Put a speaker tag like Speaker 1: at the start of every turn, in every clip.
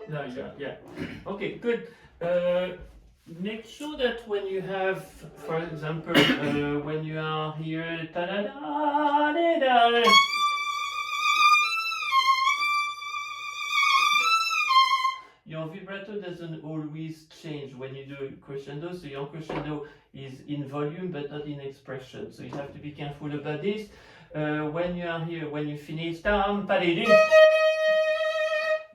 Speaker 1: No, yeah. Okay, good. Make sure that when you have, for example, when you are here, ta-da-da-da-da, your vibrato doesn't always change when you do a crescendo, so your crescendo is in volume but not in expression. So you have to be careful about this. When you are here, when you finish,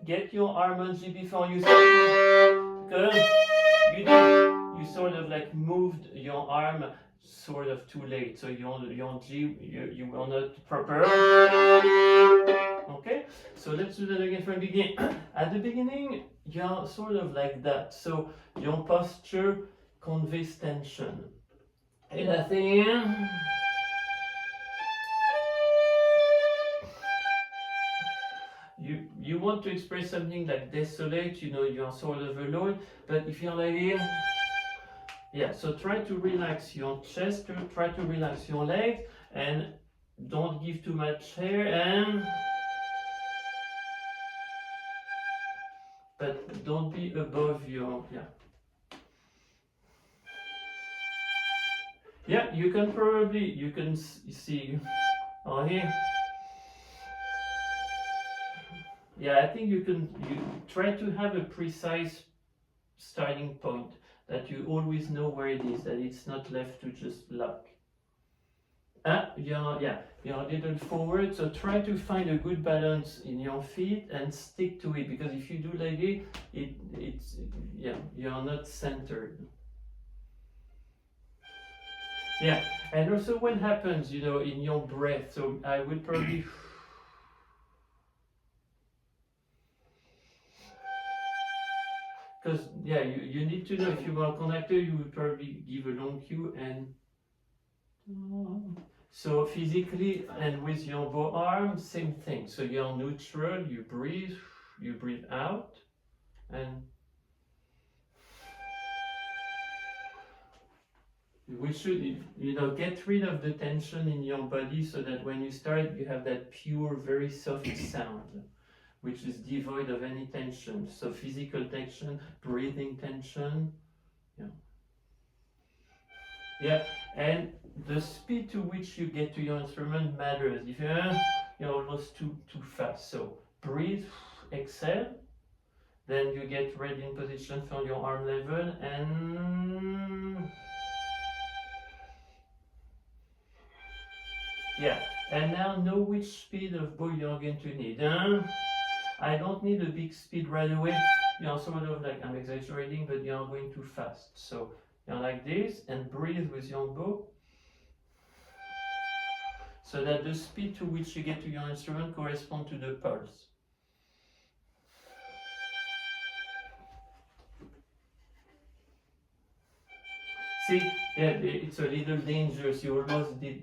Speaker 1: get your arm on G before you start, because you sort of like moved your arm sort of too late, so your G you were not proper. Okay, so let's do that again from the beginning. At the beginning, you're sort of like that, so your posture conveys tension. And I think you want to express something like desolate, you know, you're sort of alone, but if you're like here, yeah, so try to relax your chest, try to relax your legs, and don't give too much hair, and but don't be above your, yeah, you can probably, you can see, oh here, yeah, I think you try to have a precise starting point, that you always know where it is, that it's not left to just luck. You're a little forward, so try to find a good balance in your feet and stick to it, because if you do like it's you're not centered. Yeah, and also what happens, you know, in your breath, so I would probably because you need to know, if you were a conductor, you would probably give a long cue, and so physically and with your bow arm, same thing. So you're neutral, you breathe out, and we should, you know, get rid of the tension in your body, so that when you start, you have that pure, very soft sound, which is devoid of any tension. So physical tension, breathing tension, yeah, and the speed to which you get to your instrument matters. If you're almost too fast, so breathe, exhale, then you get ready in position for your arm level, and yeah, and now know which speed of bow you're going to need. I don't need a big speed right away. You're sort of like, I'm exaggerating, but you're going too fast. So you're like this, and breathe with your bow, so that the speed to which you get to your instrument corresponds to the pulse. See, yeah, it's a little dangerous. You almost did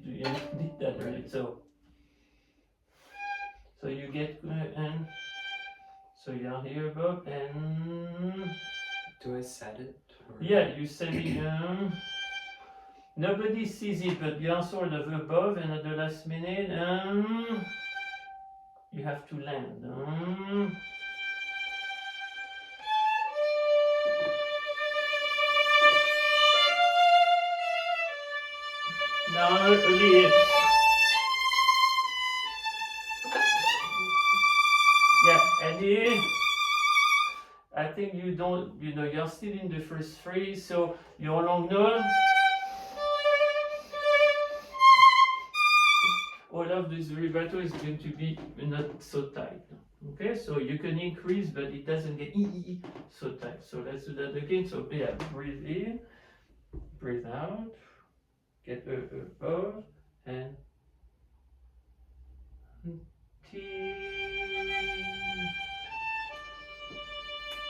Speaker 1: that already. So you get and so you're here above, and
Speaker 2: do I set it? Or?
Speaker 1: Yeah, you set it. Nobody sees it, but you're sort of above, and at the last minute, you have to land. Now, really, and here, I think you don't, you know, you're still in the first three, so your long note, all of this vibrato is going to be not so tight. Okay, so you can increase, but it doesn't get so tight. So let's do that again. So yeah, breathe in, breathe out, get above, and T.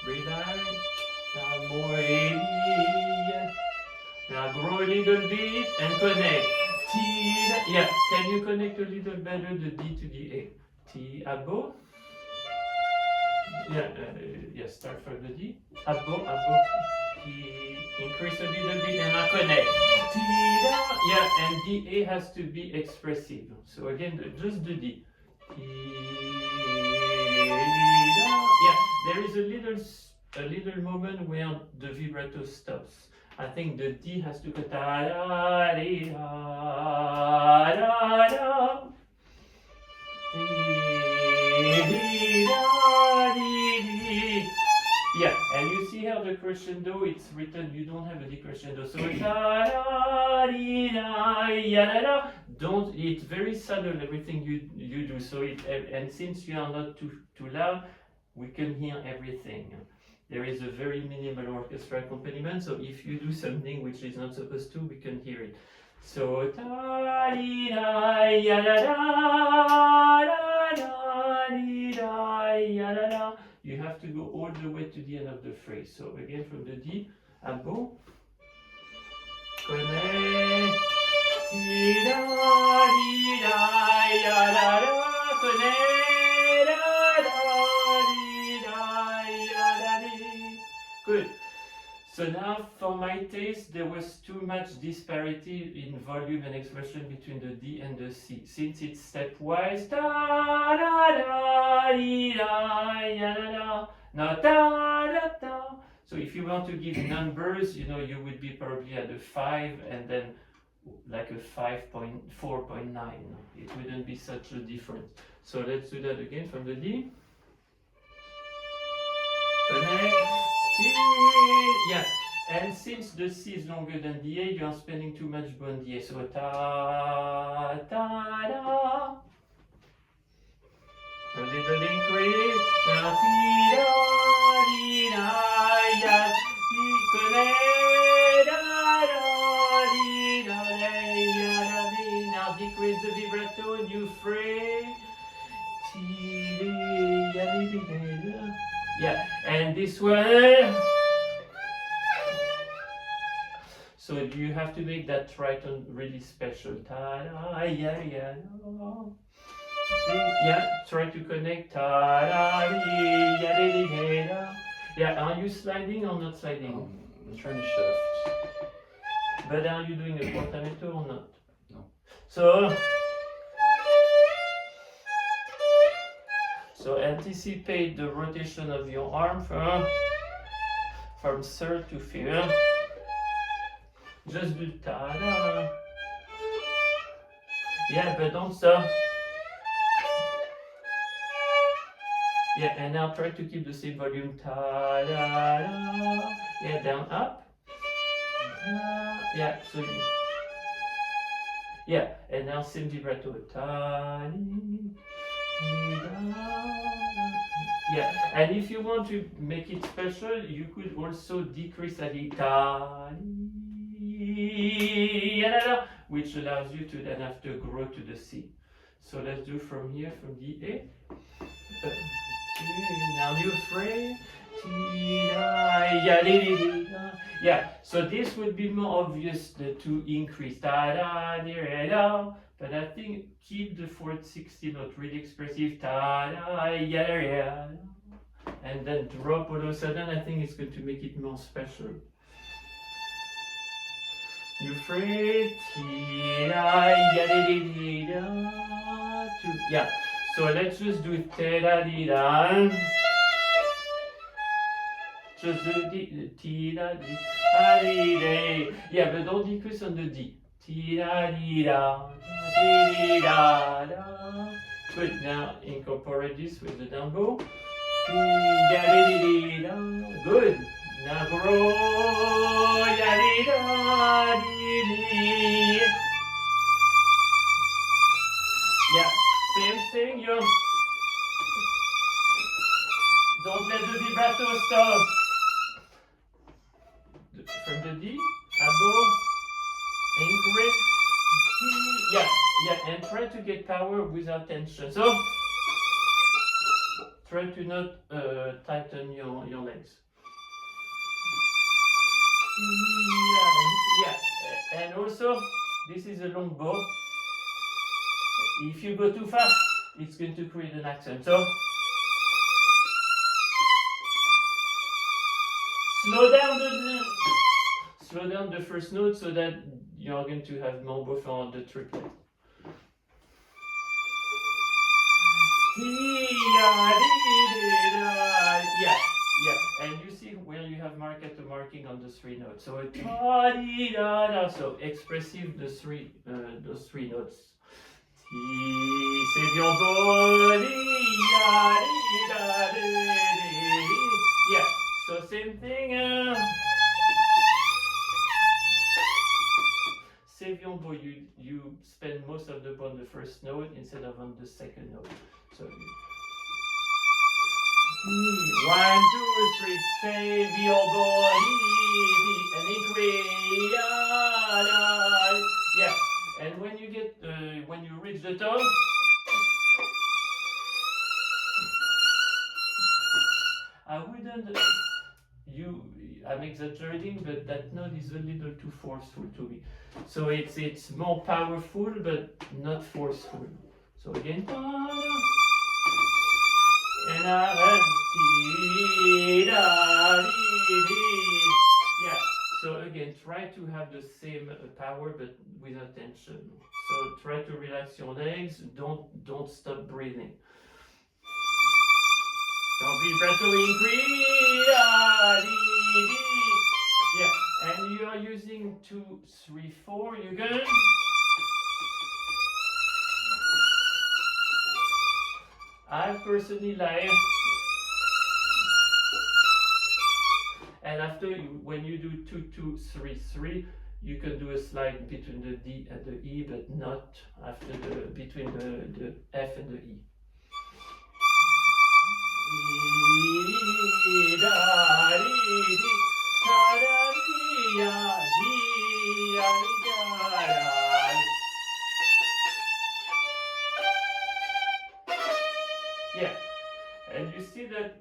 Speaker 1: Breathe out. Now more A. Now grow a little bit and connect. T. Yeah, can you connect a little better the D to the A? T above. Yeah, start from the D. Above. T. Increase a little bit and now connect. T. Yeah, and the A has to be expressive. So again, just the D. T. Yeah, there is a little moment where the vibrato stops. I think the D has to go da da dee da da da. Dee dee da dee dee. Yeah, and you see how the crescendo, it's written, you don't have a decrescendo. So da da dee da ya da da. Don't, it's very subtle everything you do. So it, and since you are not too loud, we can hear everything. There is a very minimal orchestra accompaniment, so if you do something which is not supposed to, we can hear it. So da dee da ya da da da dee da ya da da. You have to go all the way to the end of the phrase. So again from the D, abo, connect, dee da dee da ya da da, connect, da da dee da ya da dee. Good. So now, for my taste, there was too much disparity in volume and expression between the D and the C. Since it's stepwise, da da da dee da ya da da, now da da da. So if you want to give numbers, you know, you would be probably at a 5 and then like a 5.4.9. It wouldn't be such a difference. So let's do that again from the D. Connect. Yeah, and since the C is longer than the A, you are spending too much bone the A. So ta ta da. A little increase. Now ti da di da ya di connect da da di da ya da di. Now decrease the vibrato, new phrase. Ti di ya di di da. Yeah, and this one. So you have to make that triton really special. Ta-da, yeah, yeah, no. Yeah, try to connect. Ta-da, yeah, da. Yeah, are you sliding or not sliding?
Speaker 2: I'm trying to shift.
Speaker 1: But are you doing a portamento or not?
Speaker 2: No.
Speaker 1: So anticipate the rotation of your arm from third to fifth. Just do ta-da. Yeah, but don't stop. Yeah, and now try to keep the same volume. Ta-da. Yeah, down, up. Yeah, so yeah, and now same vibrato. Ta-da. Yeah, and if you want to make it special, you could also decrease the ta, which allows you to then have to grow to the C. So let's do from here, from the A. Now new phrase. Yeah, so this would be more obvious to increase. But I think keep the fourth 60 note really expressive. And then drop all of a sudden. I think it's going to make it more special. You phrase. Yeah. So let's just do te-da-dee-da. Just do ti-da-dee-da-dee-da. Yeah, but don't decrease on the D. Ti-da-dee-da, ti-da-da. Good, now incorporate this with the down bow. Ti-da-dee-da. Good. Now grow. Ya-dee-da-dee-dee. Yeah, same thing. You don't let the vibrato stop. From the D, above. Increase. Yeah, and try to get power without tension. So try to not tighten your legs. Yeah, and also this is a long bow. If you go too fast, it's going to create an accent. So slow down the first note so that you are going to have more bow for the triplet. have marcato marking on the 3 notes. So ta di da da. So expressive those three notes. Ti se bien do di da di da di di. Yeah. So same thing. C'est bien beau. You spend most of the bow on the first note instead of on the second note. So. 1, 2, 3, say bien beau, and increase. Yeah. And when you get when you reach the tone, I wouldn't. I'm exaggerating, but that note is a little too forceful to me. So it's more powerful, but not forceful. So again, and yeah. So again, try to have the same power, but without tension. So try to relax your legs. Don't stop breathing. Don't vibrato increase. Yeah, and you are using 2, 3, 4. You good? I personally like. And after when you do 2, 2, 3, 3, you can do a slide between the D and the E, but not after between the F and the E. Yeah, and you see that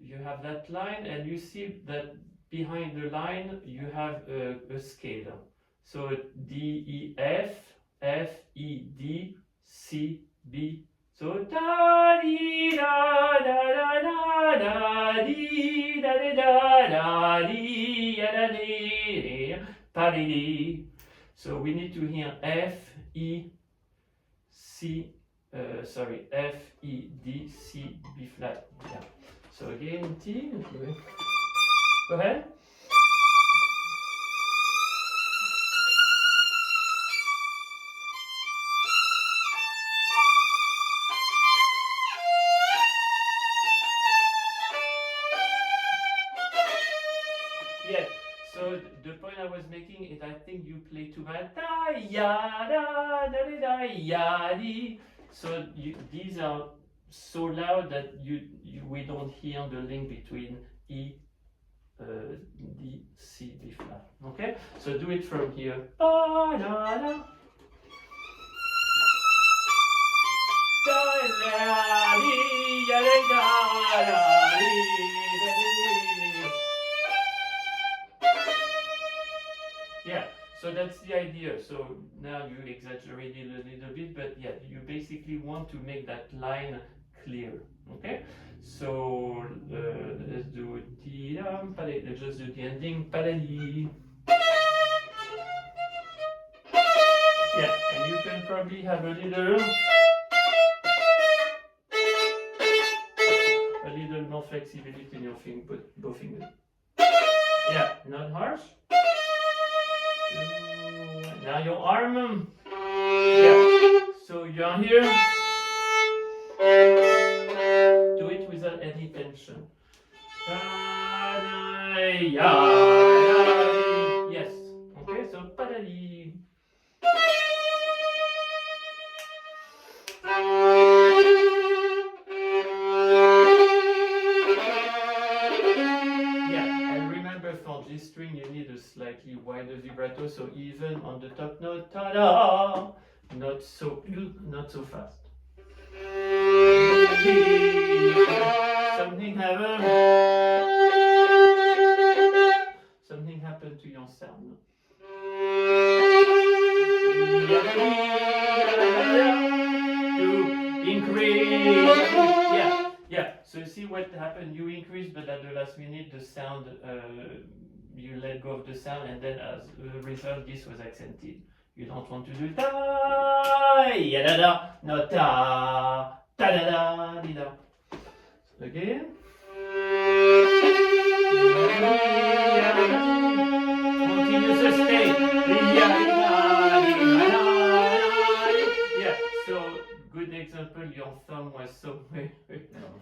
Speaker 1: you have that line, and you see that behind the line you have a scale. So D E F, F E D, C B. So da di da da da da di da da da di da di pa di. So we need to hear F E C. F E D C B flat. Yeah. So again T. Go ahead. Yeah, so the point I was making is I think you play too bad. Da ya da da da ya di. So these are so loud that we don't hear the link between E, D, C, B flat. Okay, so do it from here. Da da da. Da da di ya da da di. Yeah, so that's the idea. So now you exaggerated a little bit, but yeah, you basically want to make that line clear. Okay, so let's do ti-dam, let's just do the ending. Padali. Yeah, and you can probably have a little more flexibility in your both fingers. Yeah, not harsh. Now your arm. Yeah. So you're here. Do it without any tension. Yes. Okay, so padali. For G string, you need a slightly wider vibrato, so even on the top note, ta-da, not so fast. Something happened to your sound. To increase. Yeah. So you see what happened? You increase, but at the last minute, the sound, you let go of the sound, and then as a result, this was accented. You don't want to do ta, ya da da, no ta, ta da da, di da. Again. sustain. Yeah, so good example, your thumb was somewhere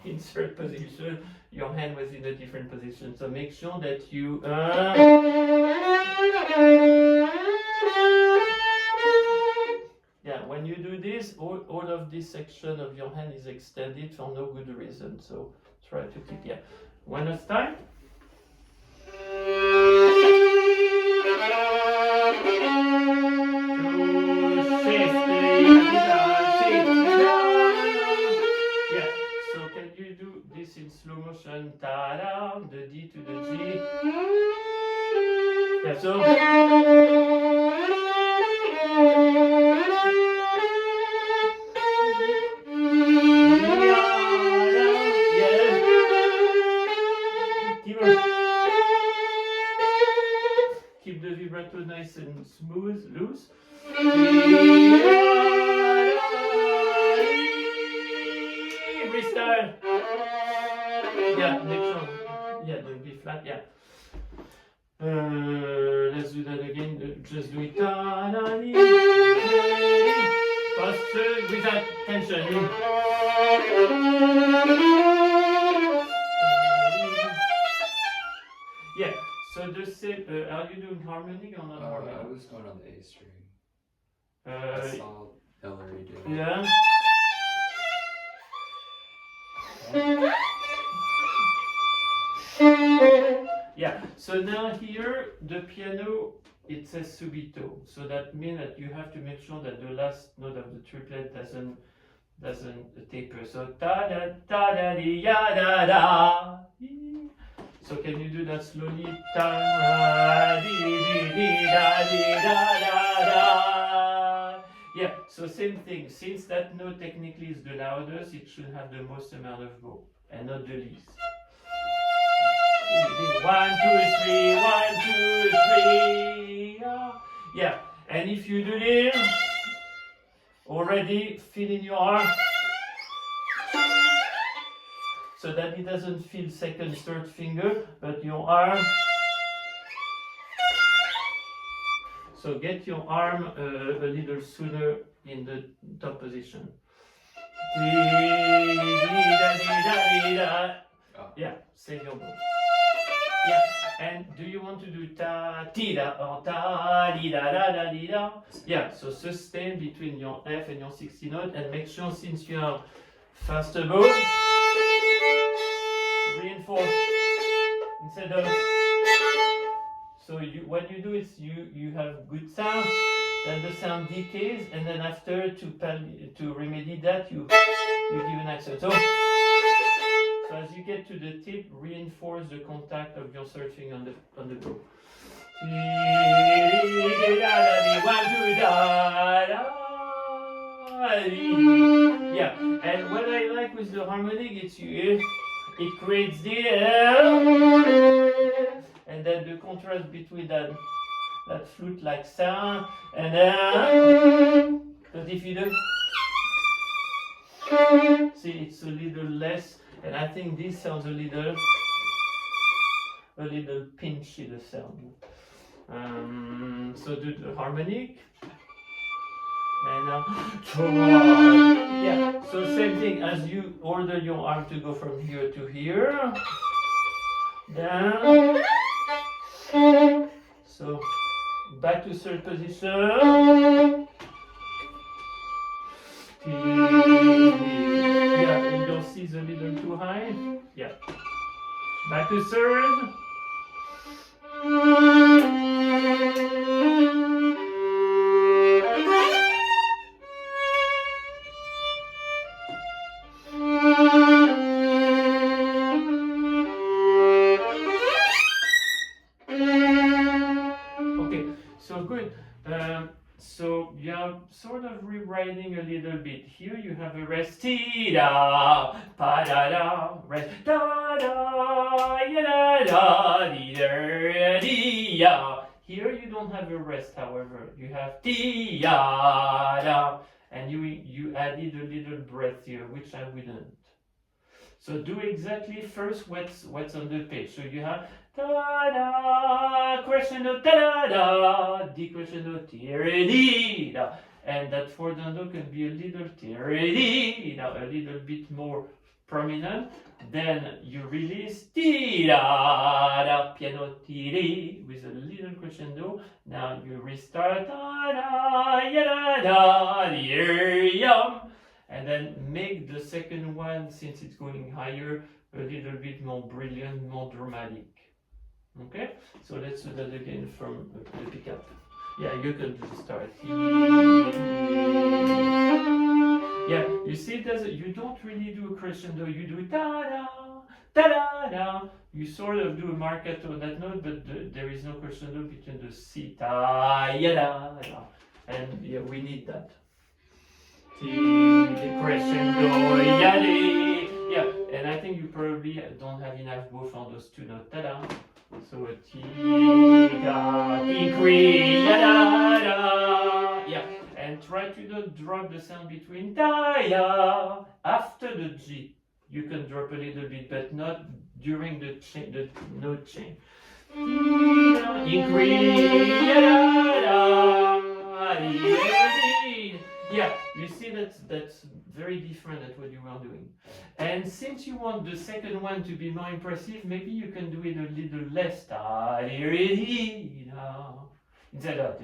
Speaker 1: in third position, your hand was in a different position. So make sure that you yeah, when you do this, all of this section of your hand is extended for no good reason. So try to keep, yeah. One last time. Yeah, so can you do this in slow motion? Ta-da, the D to the G. Yeah, so. Keep the vibrato nice and smooth, loose. Restart. Yeah, next one. Yeah, the B flat, yeah. Let's do that again. Just do it. Faster without tension. Yeah, so the same. Are you doing harmonic or not harmonic?
Speaker 2: I was going on the A string. I
Speaker 1: Uh,
Speaker 2: saw Hillary do it.
Speaker 1: yeah. Yeah, so now here the piano, it says subito, so that means that you have to make sure that the last note of the triplet doesn't taper. So ta da ta da di ya da da. So can you do that slowly? Ta di di da di da da da. Yeah, so same thing. Since that note technically is the loudest, it should have the most amount of go and not the least. 1, 2, 3, 1, 2, 3. Yeah, and if you do this, already feel in your arm so that it doesn't feel second, third finger, but your arm. So get your arm a little sooner in the top position. Yeah, save your bow. Yeah, and do you want to do ta ti da or ta di da da da di da? Yeah, so sustain between your F and your 60 note, and make sure since you are faster bow, reinforce instead of. So when you do it, you have good sound, then the sound decays, and then after to remedy that, you give an accent. So as you get to the tip, reinforce the contact of your third finger on the bow. Yeah, and what I like with the harmonic, it creates the and then the contrast between that flute-like sound and because if you do, see, it's a little less, and I think this sounds a little pinchy, the sound. So do the harmonic. And now, yeah, so same thing as you order your arm to go from here to here. Down. So back to third position. Yeah, and your C is a little too high. Yeah. Back to third. Okay, so good. So you're sort of rewriting a little bit. Here you have a rest, ti-da, pa-da-da, rest, da-da, ya-da-da, di-da-di-ya. Here you don't have a rest, however. You have ti-ya-da, and you added a little breath here, which I wouldn't. So do exactly first what's on the page. So you have ta-da, crescendo, ta-da, decrescendo, ti-re-di-da. And that fourth note can be a little ti-re-di-da, a little bit more prominent. Then you release ti-da-da, piano ti-di, with a little crescendo. Now you restart ta-da, ya-da-da, di-yum. And then make the second one, since it's going higher, a little bit more brilliant, more dramatic. Okay, so let's do that again from the pickup. Yeah, you can just start. Yeah, you see, you don't really do a crescendo, you do ta-da, ta-da-da. You sort of do a marcato on that note, but there is no crescendo between the si, ta, ya-da, and yeah, we need that. The crescendo, ya-di. Yeah, and I think you probably don't have enough both on those two notes. Ta-da. So a ti, da, ti, cre, ya, da, da. Yeah, and try to not drop the sound between da, ya. After the G, you can drop a little bit, but not during the note chain. Yeah, you see that's very different than what you were doing. And since you want the second one to be more impressive, maybe you can do it a little less. Instead of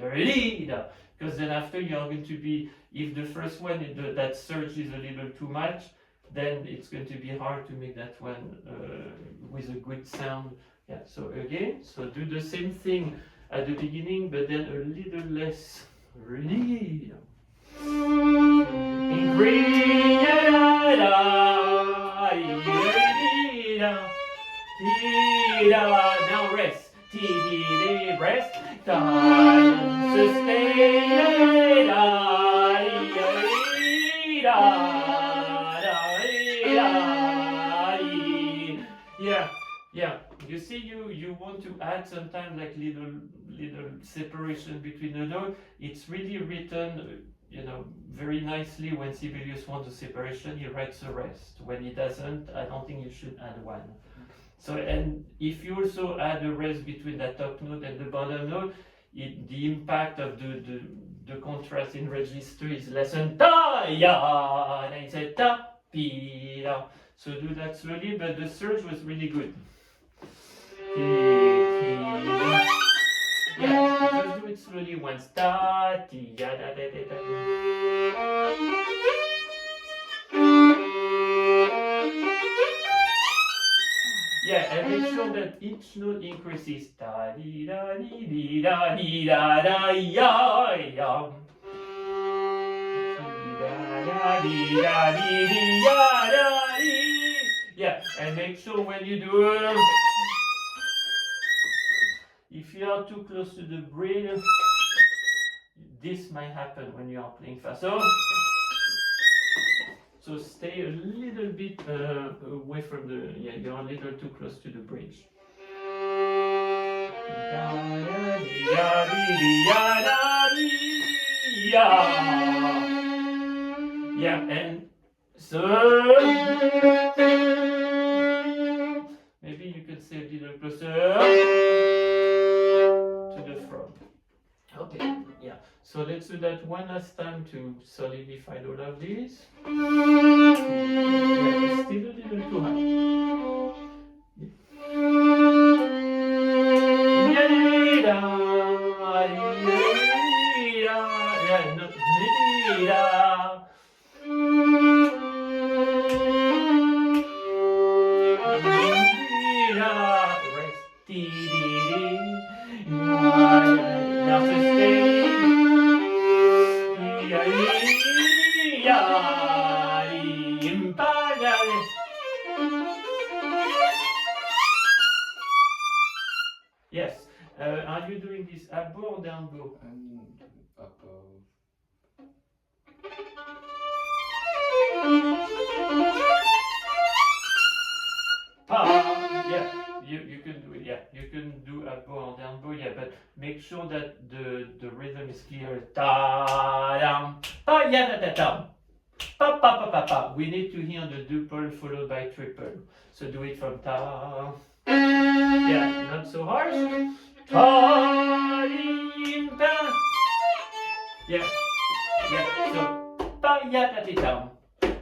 Speaker 1: because then after you're going to be, if the first one, that surge is a little too much, then it's going to be hard to make that one with a good sound. Yeah, so again, so do the same thing at the beginning, but then a little less. Now rest. Rest. Sustain. Yeah. You see, you want to add sometimes like little separation between the notes. It's really written, very nicely. When Sibelius wants a separation, he writes a rest. When he doesn't, I don't think you should add one. So, and if you also add a rest between the top note and the bottom note, the impact of the contrast in register is less than ta ya, and it's a ta pi la. So do that slowly, but the surge was really good. Yeah, just do it slowly once. Ta ti ya da da da da. Yeah, and make sure that each note increases. Da di da di da di da da ya ya. Yeah, and make sure when you do it, if you are too close to the bridge, this might happen when you are playing fast. So stay a little bit away from you're a little too close to the bridge. Yeah, and so maybe you can stay a little closer to the front. Okay, yeah. So let's do that one last time to solidify all of these. Yeah, still a little too high. Yes. Are you doing this up bow or down bow?
Speaker 2: Up bow.
Speaker 1: Yeah, you can do it. Yeah, you can do up bow or down bow. Yeah, but make sure that the rhythm is clear. Ta dam, pa ya da da dam, pa pa pa pa pa. We need to hear the duple followed by triple. So do it from ta. Yeah, not so harsh. Ta, di, ta. Yeah, yeah. So pa ya ta ti ta.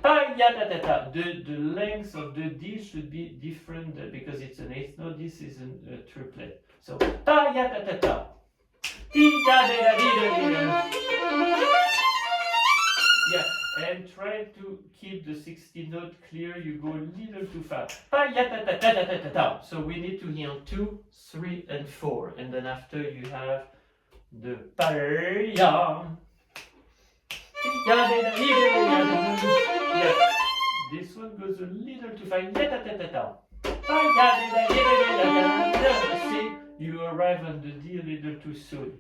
Speaker 1: Pa ya ta ta ta. The length of the D should be different because it's an eighth note. This is a triplet. So pa ya ta ta ta. Ti da da da di da di da. Yeah, and try to keep the 16th note clear. You go a little too fast. Pa ya ta ta ta ta ta ta ta. So we need to hear 2, 3, and 4, and then after you have the pa ya. Yeah, this one goes a little too fast. See, you arrive on the D a little too soon.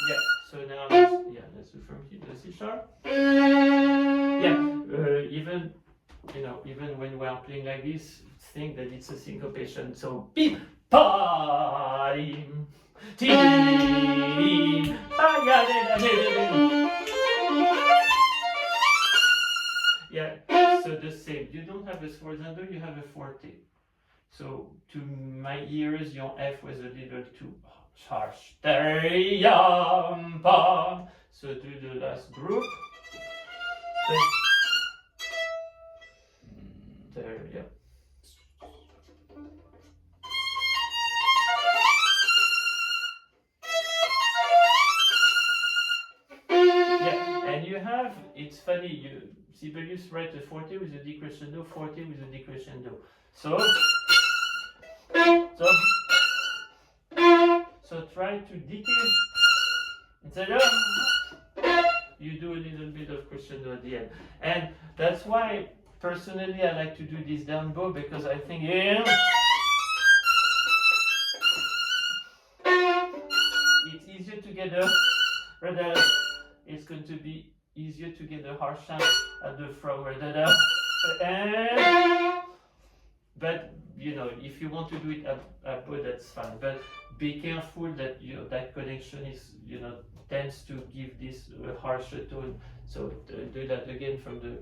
Speaker 1: Yeah, so now let's do from here, the C sharp. Yeah, even when we are playing like this, think that it's a syncopation. So beep, pa, yeah, so the same. You don't have a sforzando, you have a forte. So to my ears, your F was a little too harsh. So do the last group. There, yeah. And you have, it's funny, Sibelius write a forte with a decrescendo, forte with a decrescendo. So try to decay instead of you do a little bit of crescendo at the end. And that's why personally I like to do this down bow because I think it's easier to get it's going to be easier to get a harsh sound at the front but if you want to do it up bow, that's fine, but be careful that that connection is tends to give this harsher tone. So do that again from the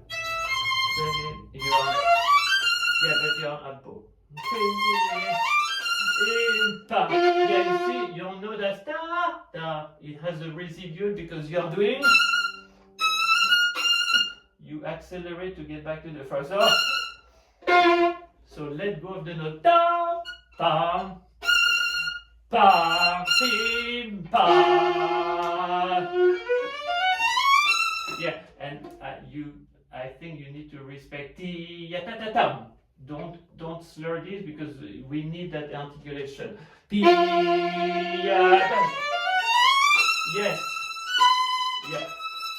Speaker 1: but you're up bow. Yeah, you see, you'll know that it has a residual because you're doing. You accelerate to get back to the first. So let go of the note. Ta, pa, pa, tim, pa. Yeah, and I think you need to respect ti, ya, ta, ta, tam. Don't slur this because we need that articulation. P, ya, ta. Yes. Yeah.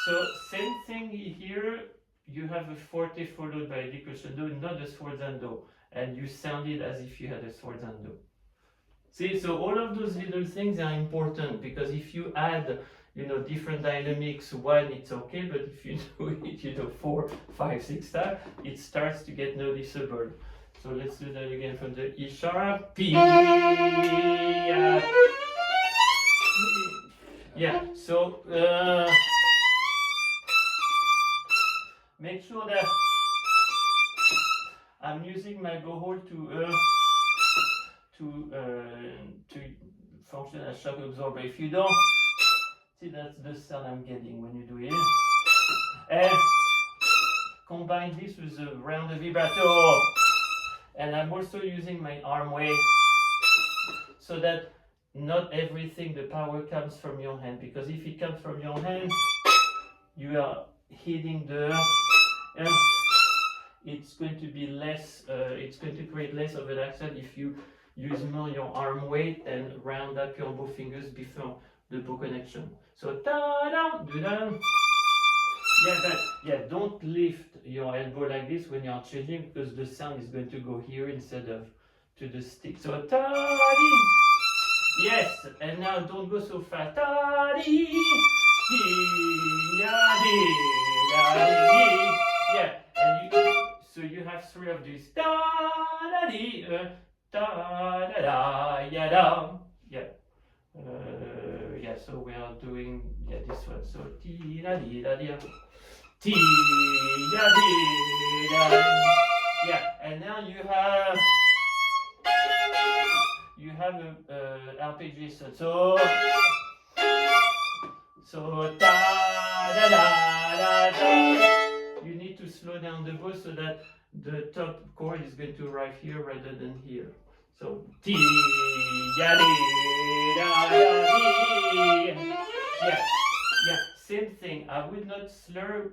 Speaker 1: So same thing here. You have a forte followed by a decrescendo, not a sforzando, and you sound it as if you had a sforzando. See, so all of those little things are important because if you add, different dynamics, one, it's okay, but if you do it, 4, 5, 6 times, it starts to get noticeable. So let's do that again from the E sharp. P. Yeah. So make sure that I'm using my bow hole to function as shock absorber. If you don't, see, that's the sound I'm getting when you do it. And combine this with a round vibrato. And I'm also using my arm weight so that not everything, the power comes from your hand. Because if it comes from your hand, you are hitting it's going to be less, it's going to create less of an accent if you use more your arm weight and round up your bow fingers before the bow connection. So ta-da, do-da. Yeah, don't lift your elbow like this when you're changing because the sound is going to go here instead of to the stick. So ta-di. Yes, and now don't go so fast. Ta-di. Yeah, and so you have 3 of these. Da-da-di, da-da-da-ya-da. Yeah. Yeah, so we are doing this one. So ti-da-di-da-di. T, ya, di, da. Yeah, and now you have a arpeggiation. So da da da da da. You need to slow down the bow so that the top chord is going to arrive here rather than here. So T ya di da da di. Yeah, same thing. I would not slur.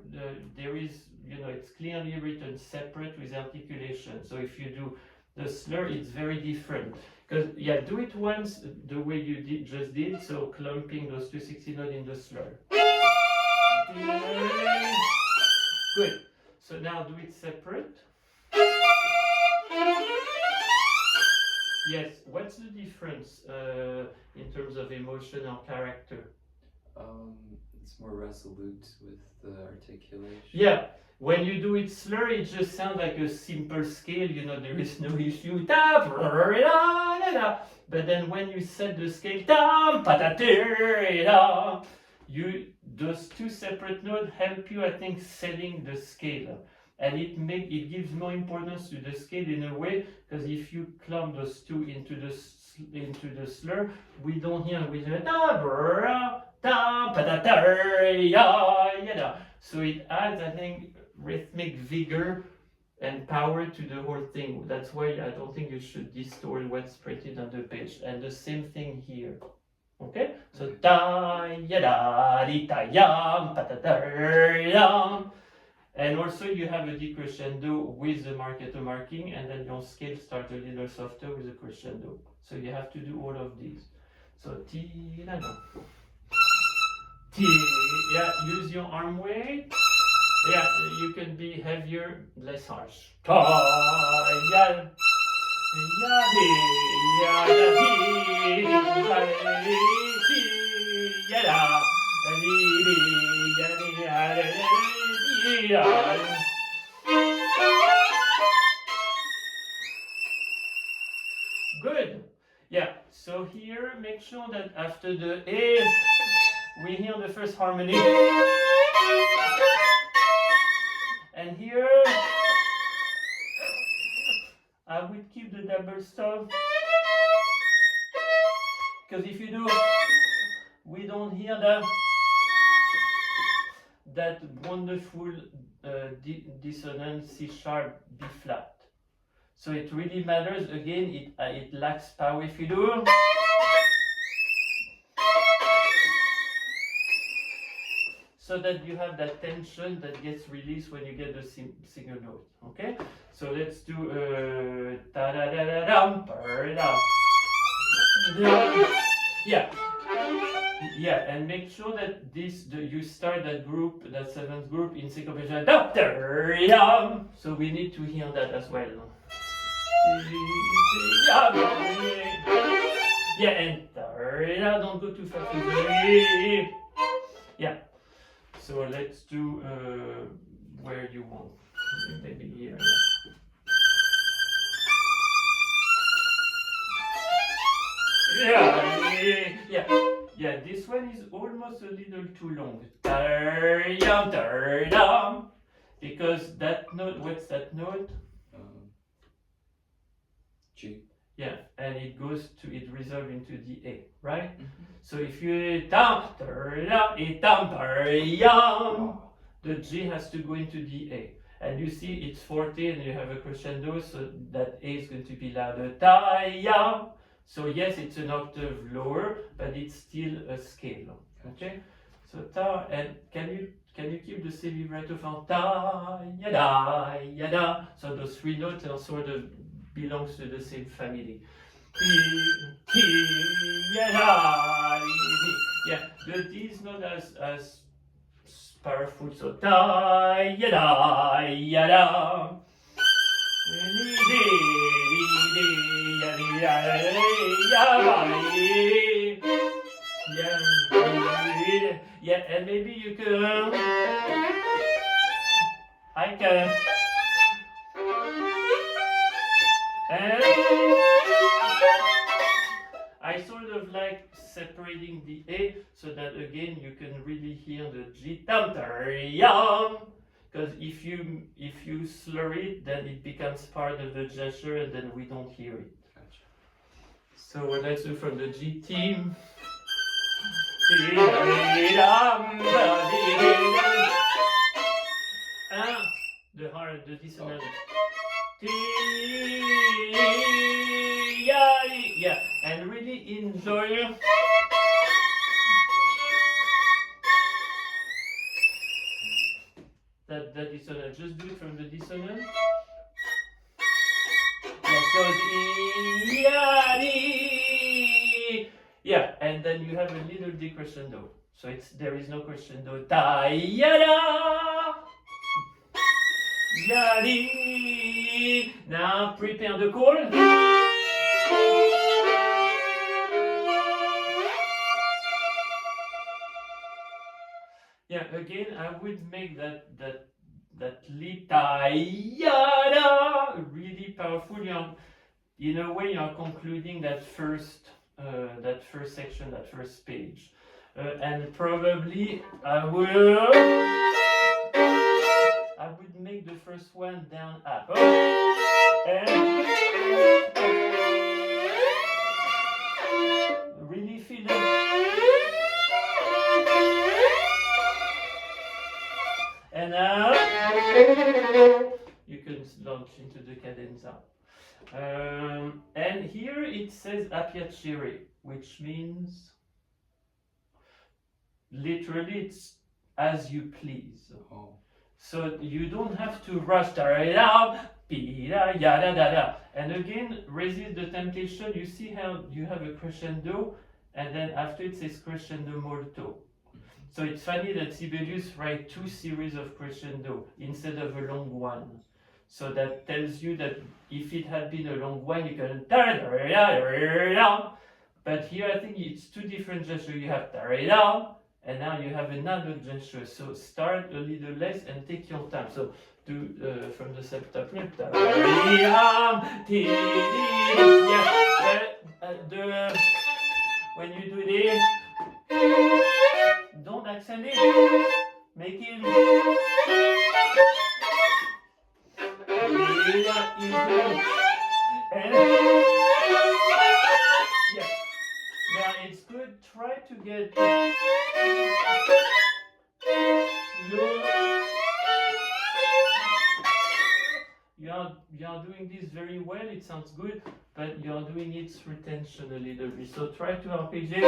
Speaker 1: There is, it's clearly written separate with articulation. So if you do the slur, it's very different. Because, do it once the way you just did, so clumping those 260 notes in the slur. Good. So now do it separate. Yes, what's the difference in terms of emotion or character?
Speaker 2: It's more resolute with the articulation.
Speaker 1: Yeah. When you do it slur, it just sounds like a simple scale, there is no issue. But then when you set the scale, those two separate notes help you, I think, setting the scale. And it gives more importance to the scale in a way, because if you clump those two into the slur, we don't hear, we hear so it adds, I think, rhythmic vigor and power to the whole thing. That's why I don't think you should distort what's printed on the page. And the same thing here. Okay? So da ya da di ta yam yam. And also you have a decrescendo with the marcato marking, and then your scale starts a little softer with a crescendo. So you have to do all of these. So ti na no. Ti, use your arm weight. You can be heavier, less harsh. Ta ya ya di ya di ti ya da di ya di. Good. Yeah. So here, make sure that after the A, we hear the first harmony. And here, I would keep the double stop. Because if you do, we don't hear that wonderful dissonant C sharp B flat. So it really matters. Again, it lacks power if you do. So that you have that tension that gets released when you get the single note. Okay? So let's do da da da da dum da. Yeah, and make sure that you start that group, that seventh group in syncopation. So we need to hear that as well. Yeah, and don't go too fast. Yeah. So let's do where you want. Maybe here. Yeah, this one is almost a little too long. Because that note, what's that note?
Speaker 2: G.
Speaker 1: Yeah, and it resolves into the A, right?
Speaker 2: Mm-hmm.
Speaker 1: So if you the G has to go into the A. And you see it's forte and you have a crescendo, so that A is going to be louder. Ta-ya. So yes, it's an octave lower, but it's still a scale. Okay? So ta, and can you keep the same vibrato from ta ya da? So those three notes are sort of belongs to the same family. Yeah, the D is not as powerful. So ta ya da. Yeah, and maybe you can. I can. And I sort of like separating the A so that again you can really hear the G tam. Because if you slur it, then it becomes part of the gesture and then we don't hear it.
Speaker 2: Gotcha.
Speaker 1: So let's do from the G team. The hard, the dissonant. Yeah, and really enjoy that dissonant. Just do it from the dissonant. Yeah, and then you have a little decrescendo. So there is no crescendo. Ta yada. Yadi. Now prepare the call. Yeah, again, I would make that leap ta yada really powerful. In a way, you're concluding that first section, that first page, and probably I would make the first one down up, and really feel it. And now you can launch into the cadenza. And here it says a piacere, which means literally it's as you please.
Speaker 2: Oh.
Speaker 1: So you don't have to rush. And again, resist the temptation. You see how you have a crescendo, and then after it says crescendo molto. So it's funny that Sibelius writes 2 series of crescendo instead of a long one. So that tells you that if it had been a long one, you can. But here I think it's 2 different gestures. You have and now you have another gesture. So start a little less and take your time. So do from the septuple. When you do this, don't accent it. Make it. Yeah. Now it's good. Try to get low. You're doing this very well. It sounds good, but you're doing it through tension a little bit. So try to arpeggiate.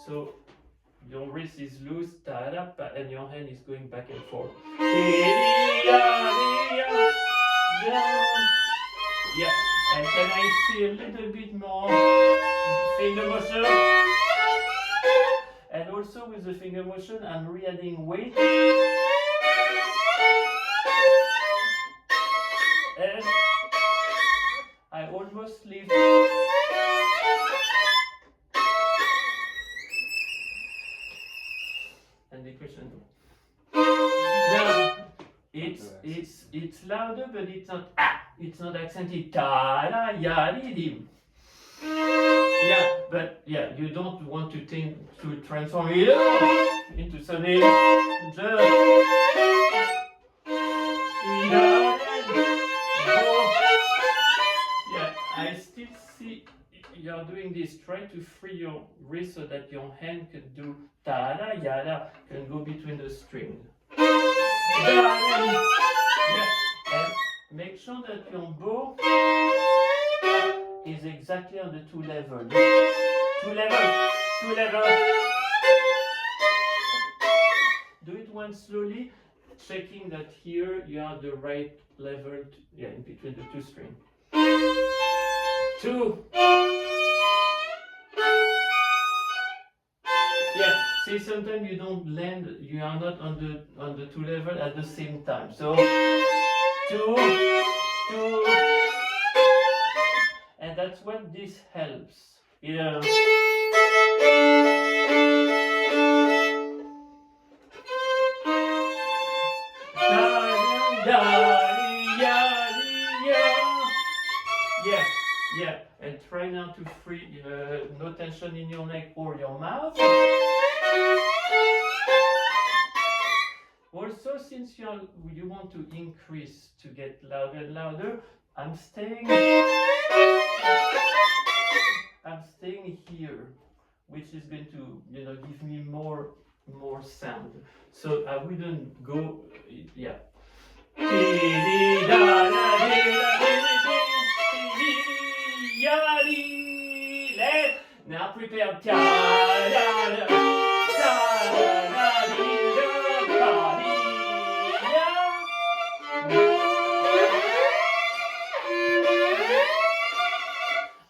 Speaker 1: So your wrist is loose, and your hand is going back and forth. Yeah, and can I see a little bit more finger motion? And also with the finger motion, I'm re-adding weight. And I almost leave. And the crescendo. Now, it's louder, but it's not accented. Ta da ya di dim. Yeah, but yeah, you don't want to transform it into something just. Yeah, I still see you're doing this. Try to free your wrist so that your hand can do ta-da, yada, can go between the string. Yeah, and make sure that your bow is exactly on the 2 levels. 2 levels, 2 levels. Do it once slowly, checking that here you have the right level, in between the 2 strings. 2. Yeah, see, sometimes you don't land, you are not on the 2 level at the same time. So 2, 2, and that's what this helps. Yeah. Yeah, and free, no tension in your neck or your mouth. Also, since you want to increase to get louder and louder, I'm staying here, which is going to give me more sound. So I wouldn't go, yeah. Now prepare.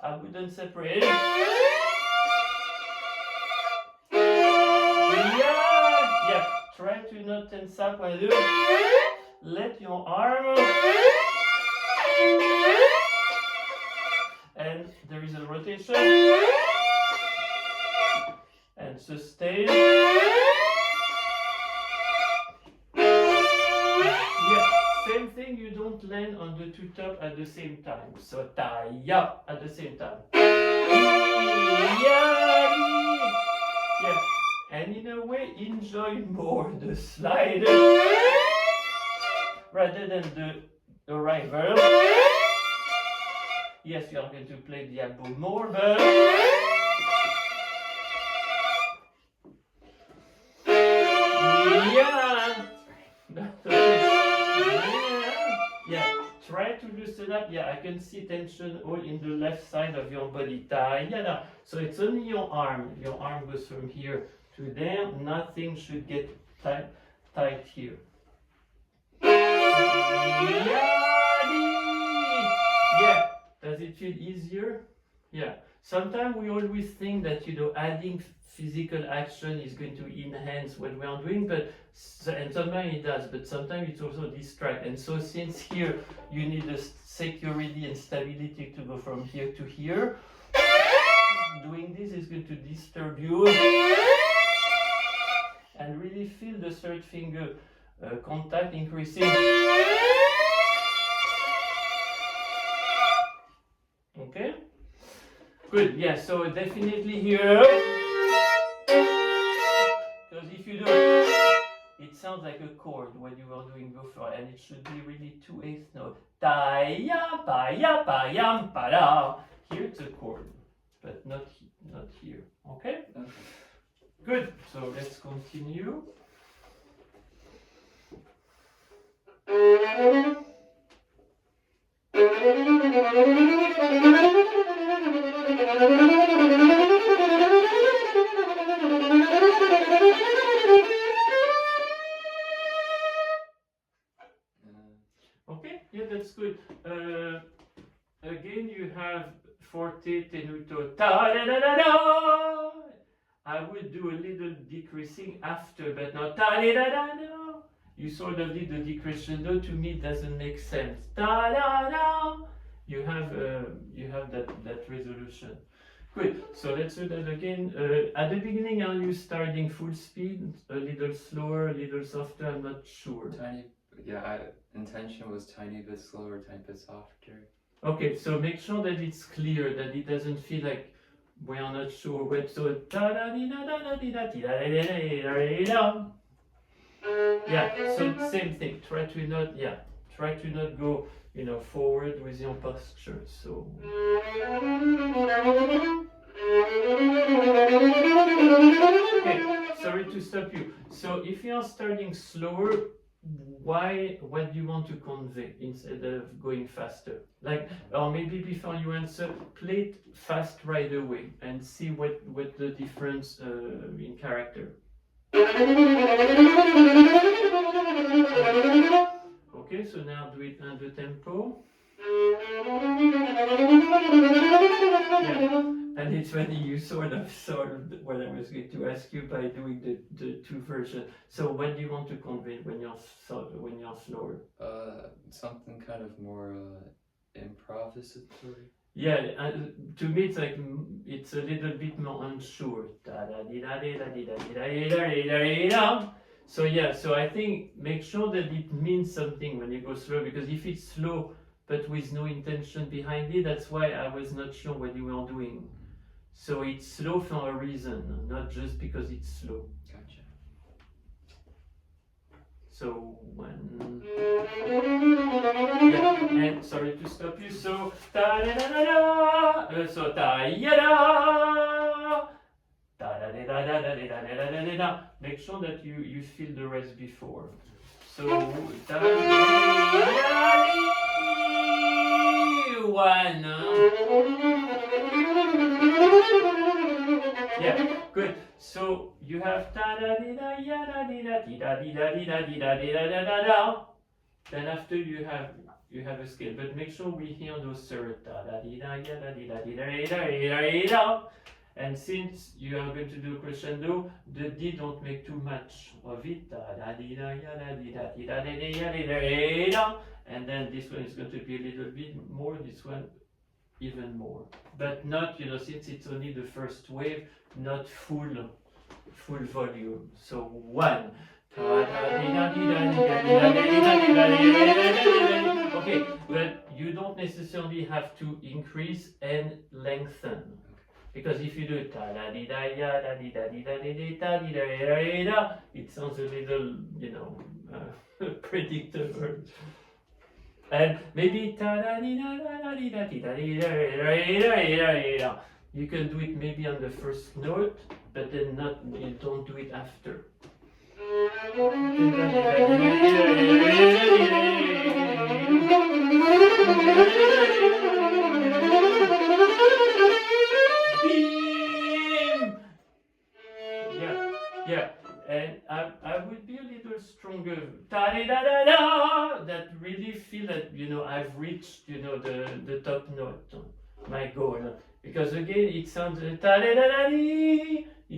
Speaker 1: I wouldn't separate. Yeah. Try to not tense up while you let your arm. And there is a rotation. And sustain. Same thing, you don't land on the two top at the same time. So ta-ya at the same time. Yeah. And in a way, enjoy more the slide rather than the arrival. Yes, you are going to play the elbow more, but try to loosen up. Yeah, I can see tension all in the left side of your body. So it's only your arm. Your arm goes from here to there. Nothing should get tight here. Yeah. Does it feel easier? Yeah. Sometimes we always think that adding physical action is going to enhance what we are doing, and sometimes it does, but sometimes it's also distract. And so since here you need a security and stability to go from here to here, doing this is going to disturb you. And really feel the third finger contact increasing. Okay? Good, yeah, so definitely here. Because if you don't, it sounds like a chord when you were doing before, and it should be really 2/8 notes. Ta-ya, pa-ya, pa-yam, pa-da. Here it's a chord, but not here. Okay? Good, so let's continue. Okay, yeah, that's good. Again, you have forte, tenuto, ta da da da da. I would do a little decreasing after, but not ta da da da da. You sort of did the decrescendo. To me, it doesn't make sense. Ta da da. You have that resolution. Good. So let's do that again. At the beginning, are you starting full speed, a little slower, a little softer? I'm not sure.
Speaker 2: Intention was tiny bit slower, tiny bit softer.
Speaker 1: Okay, so make sure that it's clear, that it doesn't feel like we are not sure what. So da da di da da da di da di da di da da. Yeah. So same thing. Try to not go, forward with your posture. So. Okay. Sorry to stop you. So if you are starting slower, what do you want to convey instead of going faster? Or maybe before you answer, play it fast right away and see what the difference in character. Okay, so now do it under tempo. Yeah. And it's funny, you sort of solved what I was going to ask you by doing the two versions. So what do you want to convey when you're slower?
Speaker 2: Something kind of more improvisatory.
Speaker 1: Yeah, to me it's a little bit more unsure. So yeah, so I think make sure that it means something when you go slow, because if it's slow but with no intention behind it. That's why I was not sure what you were doing. So it's slow for a reason, not just because it's slow.
Speaker 2: Gotcha.
Speaker 1: So when yeah, and sorry to stop you. So ta da da da da, so ta ya da, ta da da da da da da da da da da. Make sure that you feel the rest before. So ta da da one. Yeah, good. So you have ta da di da ya da di da di da di da di da di da di da da da da. Then after you have a scale, but make sure we hear those third ta da di da ya da di da di da di da di da di da. And since you are going to do crescendo, the D don't make too much of it. Ta da di da ya da di da di da di da di da di da. And then this one is going to be a little bit more. This one even more, but not, since it's only the first wave, not full volume. So one. Okay, but you don't necessarily have to increase and lengthen, because if you do it, it sounds a little, predictable. And maybe you can do it maybe on the first note, but then you don't do it after. Yeah, and I would be a little stronger. That really feel that I've reached the top note, my goal. Because again it sounds it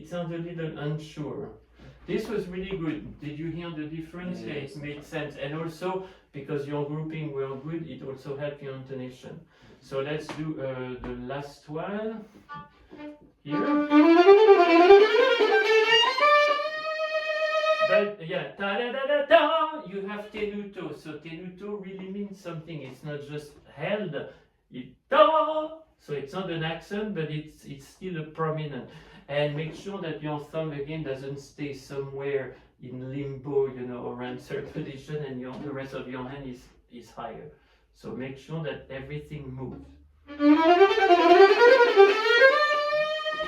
Speaker 1: sounds a little unsure. This was really good. Did you hear the difference?
Speaker 2: Yes.
Speaker 1: Yeah, it made sense. And also because your grouping were good, it also helped your intonation. So let's do the last one here. But yeah, ta-da-da-da-da, you have tenuto. So tenuto really means something. It's not just held. It ta. So it's not an accent, but it's still a prominent. And make sure that your thumb again doesn't stay somewhere in limbo, around third position, and the rest of your hand is higher. So make sure that everything moves.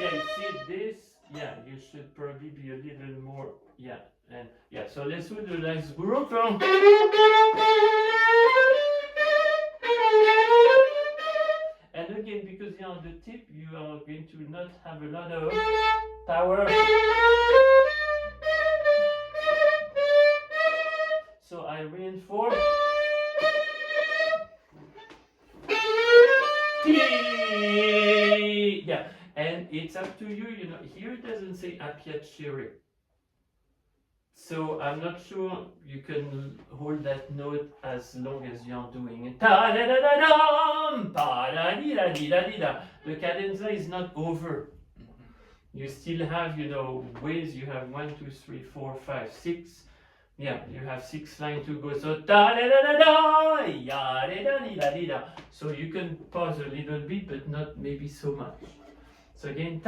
Speaker 1: Yeah, you see this? Yeah, you should probably be a little more, yeah. And yeah, so let's do the last group. And again, because you're on the tip, you are going to not have a lot of power. So I reinforce. Yeah, and it's up to you, here it doesn't say appiacere. So I'm not sure you can hold that note as long as you're doing it. The cadenza is not over. You still have, ways. You have 1, 2, 3, 4, 5, 6. Yeah, you have 6 lines to go. So so you can pause a little bit, but not maybe so much. So again,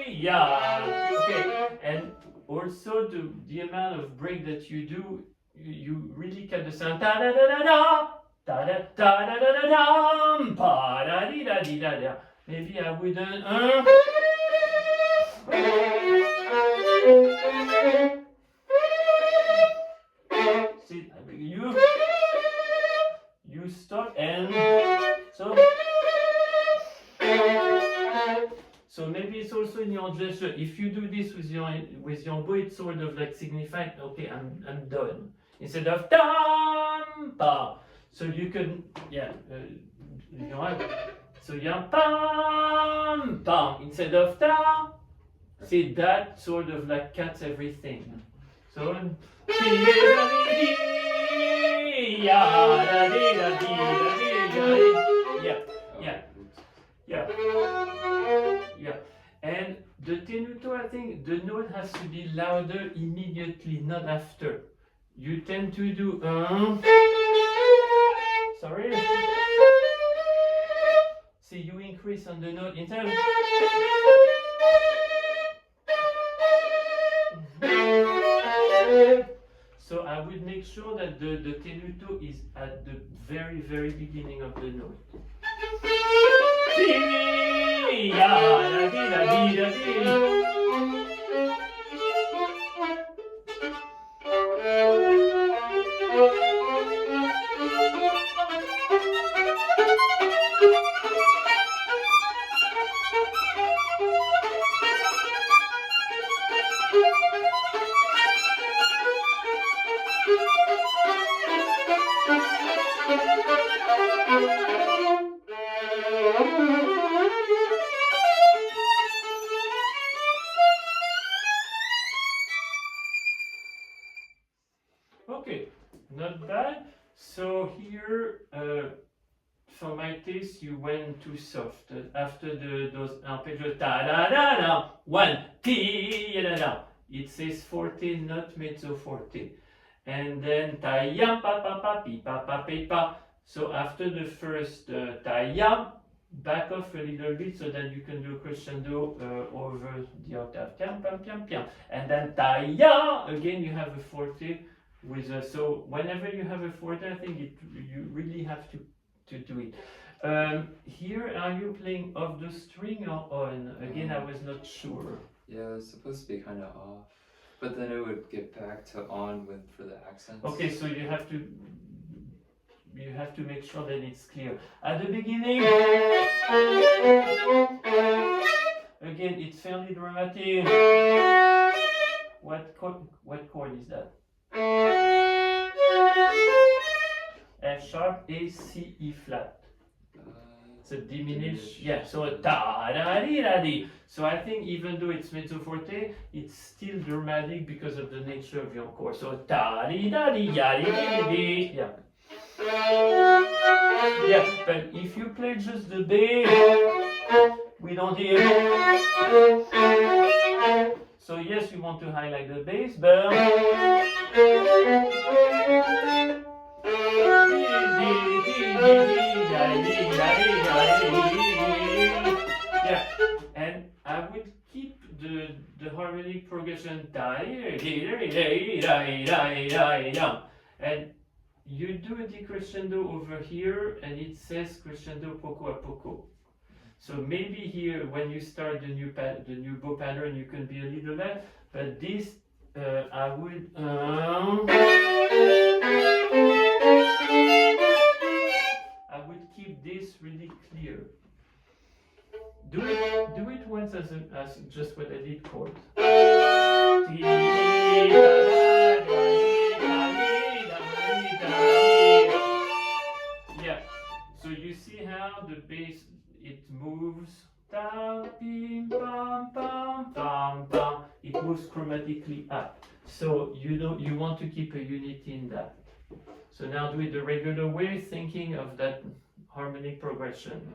Speaker 1: yeah. Okay, and also the amount of break that you do, you really cut the sound. Maybe I wouldn't. See, you stop and so maybe it's also in your gesture. If you do this with your bow, it's sort of like signifying, okay, I'm done. Instead of tam pa. So you can, yeah, so you're pam pam instead of ta. See, that sort of like cuts everything. So yeah. And the tenuto, I think the note has to be louder immediately, not after. you tend to do sorry. See, you increase on the note instead of so I would make sure that the tenuto is at the very, very beginning of the note. Okay, not bad. So here, for my taste, you went too soft. After those arpeggios, da da da da, one, ti da da. It says forte, not mezzo forte. And then ta yam pa pa pa pi pa pa pi pa. So after the first ta yam, back off a little bit so that you can do crescendo over the octave. Piam, piam, piam, piam. And then ta ya, again you have a forte with a, so whenever you have a forte, I think you really have to do it. Here, are you playing off the string or on? Again, I was not sure.
Speaker 2: Yeah, it's supposed to be kind of off, but then it would get back to on for the accents.
Speaker 1: Okay, so you have to make sure that it's clear. At the beginning, again, it's fairly dramatic. What chord is that? F sharp, A, C, E flat. It's a diminished, yeah, so a da da di da di. So I think even though it's mezzo forte, it's still dramatic because of the nature of your chord. So da di da di ya di di di. Yeah. Yeah, but if you play just the bass, we don't hear. So yes, you want to highlight the bass, but yeah, and I would keep the harmonic progression, and you do a decrescendo over here, and it says crescendo poco a poco. So maybe here, when you start the new bow pattern, you can be a little less, but this I would. I would keep this really clear. Do it once as just what I did chord. Yeah. So you see how the bass it moves. It moves chromatically up. So you want to keep a unity in that. So now do it the regular way, thinking of that harmonic progression.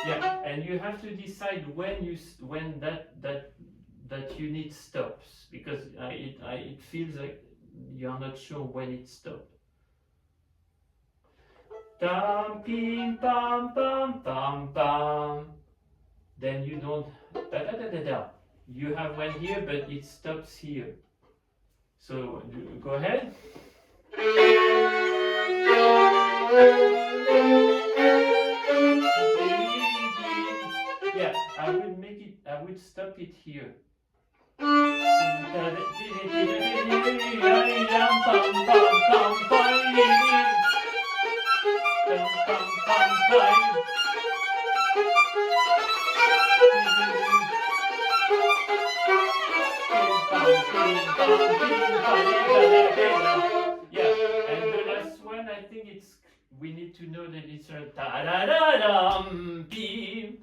Speaker 1: Yeah, and you have to decide when that unit stops, because it feels like you're not sure when it stops. Tam pim pam pam pam pam. Then you don't da da da da da. You have one here, but it stops here. So go ahead. Yeah, I would stop it here. Yeah, and the last one, I think we need to know that it's a ta-da-da-dum, beam.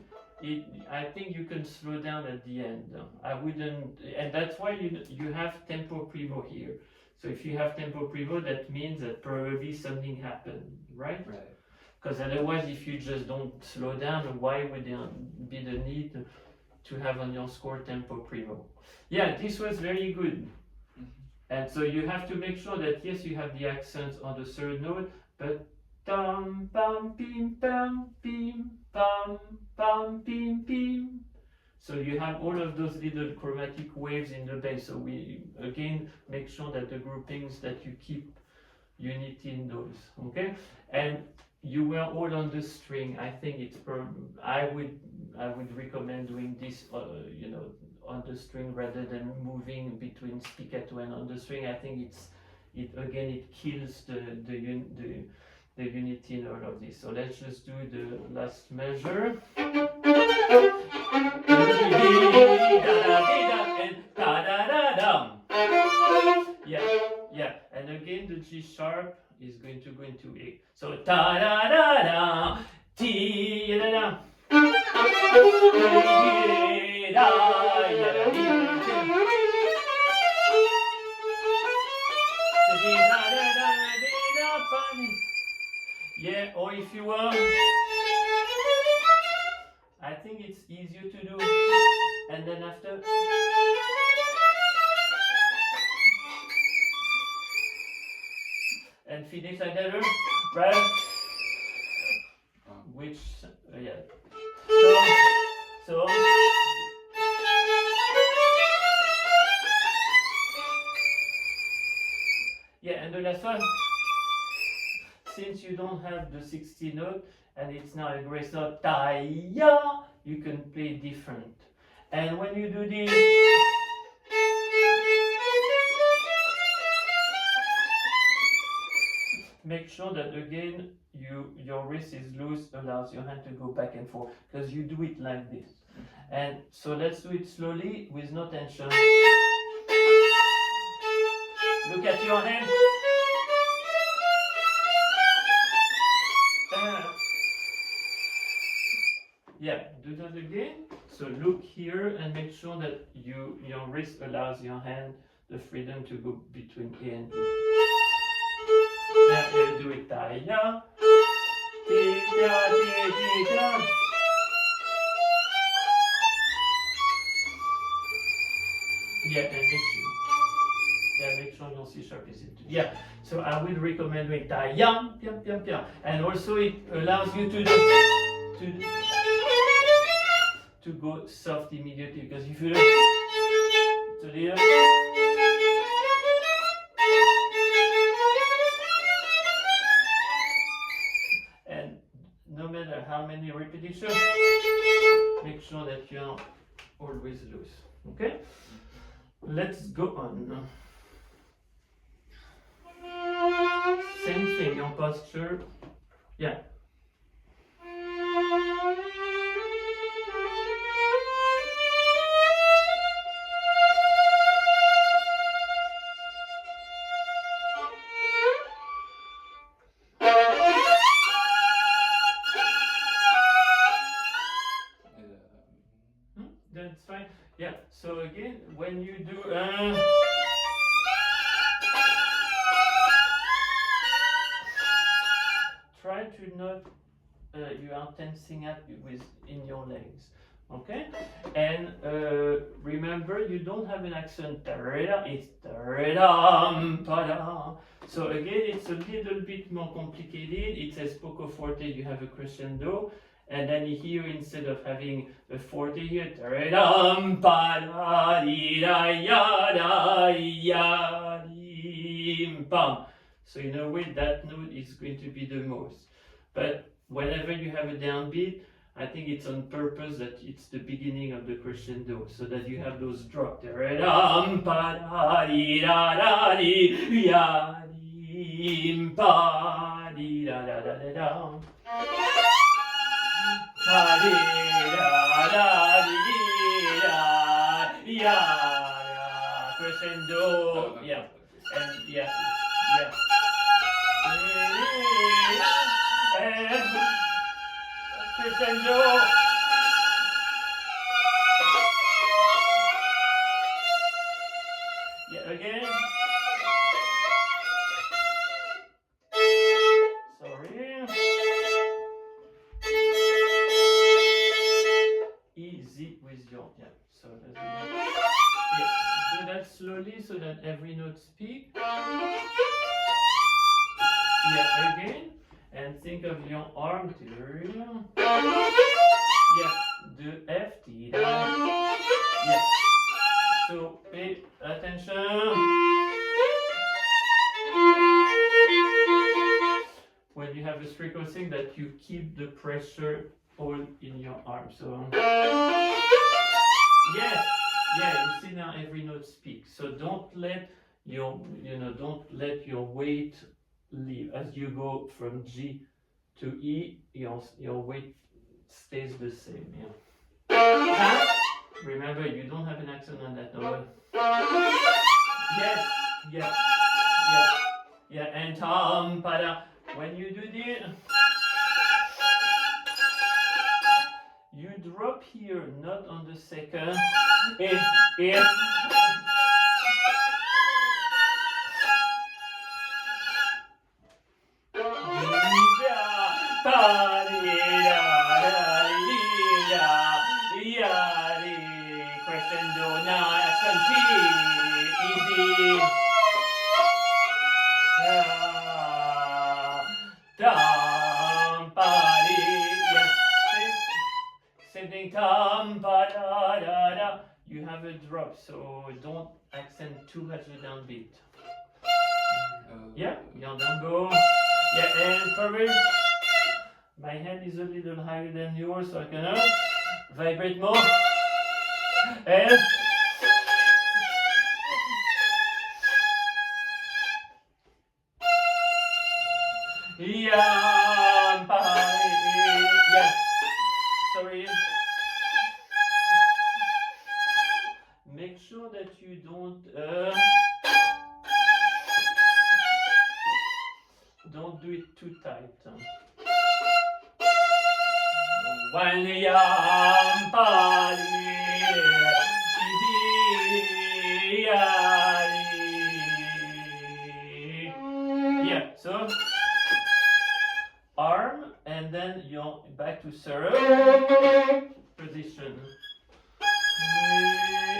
Speaker 1: I think you can slow down at the end. I wouldn't, and that's why you have tempo primo here. So if you have tempo primo, that means that probably something happened, right?
Speaker 2: Right.
Speaker 1: Because otherwise, if you just don't slow down, why would there be the need to have on your score tempo primo. Yeah, this was very good. And so you have to make sure that yes, you have the accents on the third note, but tam pam pim pam pim pam pam pim pim. So you have all of those little chromatic waves in the bass. So we again make sure that the groupings that you keep unity in those. Okay, and you were all on the string. I think it's I would recommend doing this, you know, on the string rather than moving between staccato and on the string. I think it kills the unity in all of this. So let's just do the last measure. Yeah, and again the G sharp is going to go into A. So ta da da da, ti da da. Yeah, or if you want, I think it's easier to do, and then after, and finish like that, right? Which, yeah. So, yeah, and the last one, since you don't have the 60 note and it's now a grace note, ta-ya, you can play different. And when you do this, make sure that again your wrist is loose, allows your hand to go back and forth, because you do it like this. And so let's do it slowly with no tension. Look at your hand. Yeah, do that again. So look here and make sure that your wrist allows your hand the freedom to go between A and E. Now you do it ta-ya, ti-ya, ti-ya. Yeah, and make sure your C sharp is into. Yeah, so I would recommend doing ta-ya, piam, piam, piam. And also it allows you to go soft immediately, because if you do to the and no matter how many repetitions, make sure that you're always loose. Okay, let's go on. Same thing, your posture. Yeah. That's fine. Yeah. So again, when you do try to not you are tensing up in your legs. Okay, and remember you don't have an accent. It's so again it's a little bit more complicated. It says poco forte, you have a crescendo, and then here instead of having a forte here, so in a way that note is going to be the most. But whenever you have a downbeat, I think it's on purpose that it's the beginning of the crescendo, so that you have those drops. Crescendo, yeah, and yeah. Crescendo. Yeah, again. Sorry. Easy with your then every note speak. Yeah, again. And think of your arm. Yeah, the F. Yeah. So pay attention. When you have a strict thing that you keep the pressure all in your arm. So yes, yeah, you see now every note speaks. So don't let your don't let your weight leave as you go from G to E. Your weight stays the same. Yeah. Remember, you don't have an accent on that note. Yes, yeah, yeah, yeah, and tam pada. When you do this, you drop here, not on the second. If crescendo, now accent T, easy. Tam pa di, yes, same thing. Tam pa da da da. You have a drop, so don't accent too much the downbeat. Yeah, your down bow. Yeah, and probably my hand is a little higher than yours, so I can vibrate more. And yeah, sorry. Make sure that you don't do it too tight. One yam pali, yeah, so arm and then you're back to syrup position.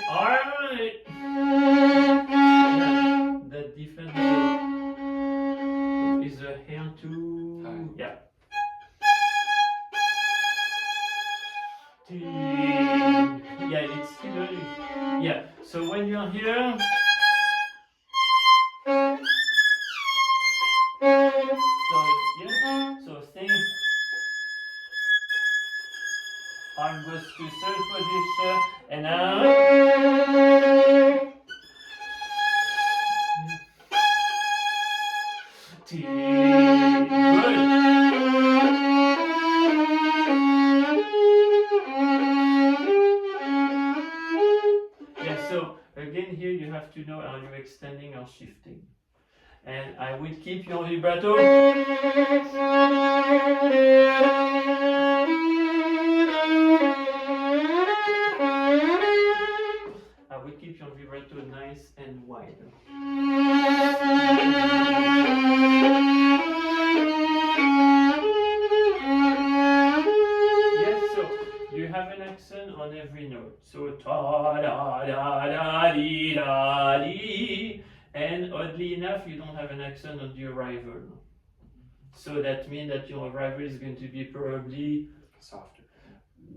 Speaker 1: Arm, yeah, the difference is a hand to, yeah. Yeah, it's still, yeah. So when you're here, so yeah, so thing, arm goes to third position, and now, good. So again here you have to know are you extending or shifting. And I will keep your vibrato. I will keep your vibrato nice and wide. You have an accent on every note. So ta da da da dee da dee. And oddly enough, you don't have an accent on the arrival. So that means that your arrival is going to be probably
Speaker 2: softer.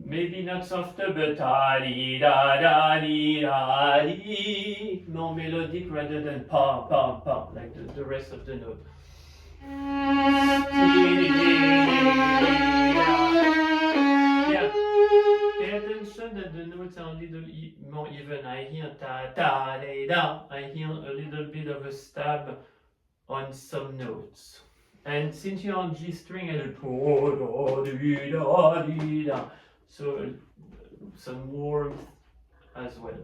Speaker 1: Maybe not softer, but da dee da da dee da dee. More melodic rather than pa pa pa, like the rest of the note. Yeah. Pay attention that the notes are a little more even. I hear ta ta da da. I hear a little bit of a stab on some notes. And since you're on G string, I do da di da. So some warmth as well.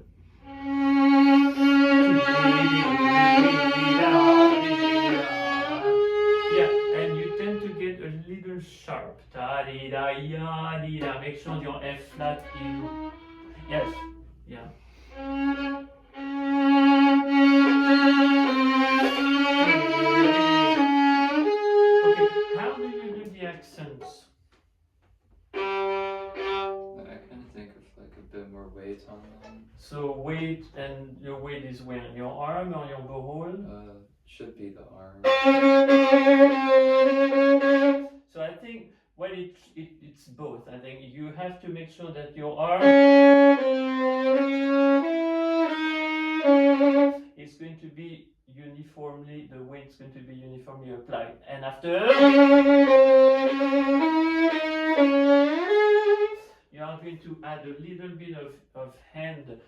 Speaker 1: Yeah, and you tend to get a little sharp. Da di da ya di da. Make sure your F flat is. Yes. Yeah. Okay. How do you do the accents?
Speaker 2: I kind of think of like a bit more weight on them.
Speaker 1: So weight it, and your weight is where? On your arm or your bow hole?
Speaker 2: Should be the arm.
Speaker 1: So I think, well, it's both. I think you have to make sure that your arm is going to be uniformly, the weight is going to be uniformly applied. And after, you are going to add a little bit of hand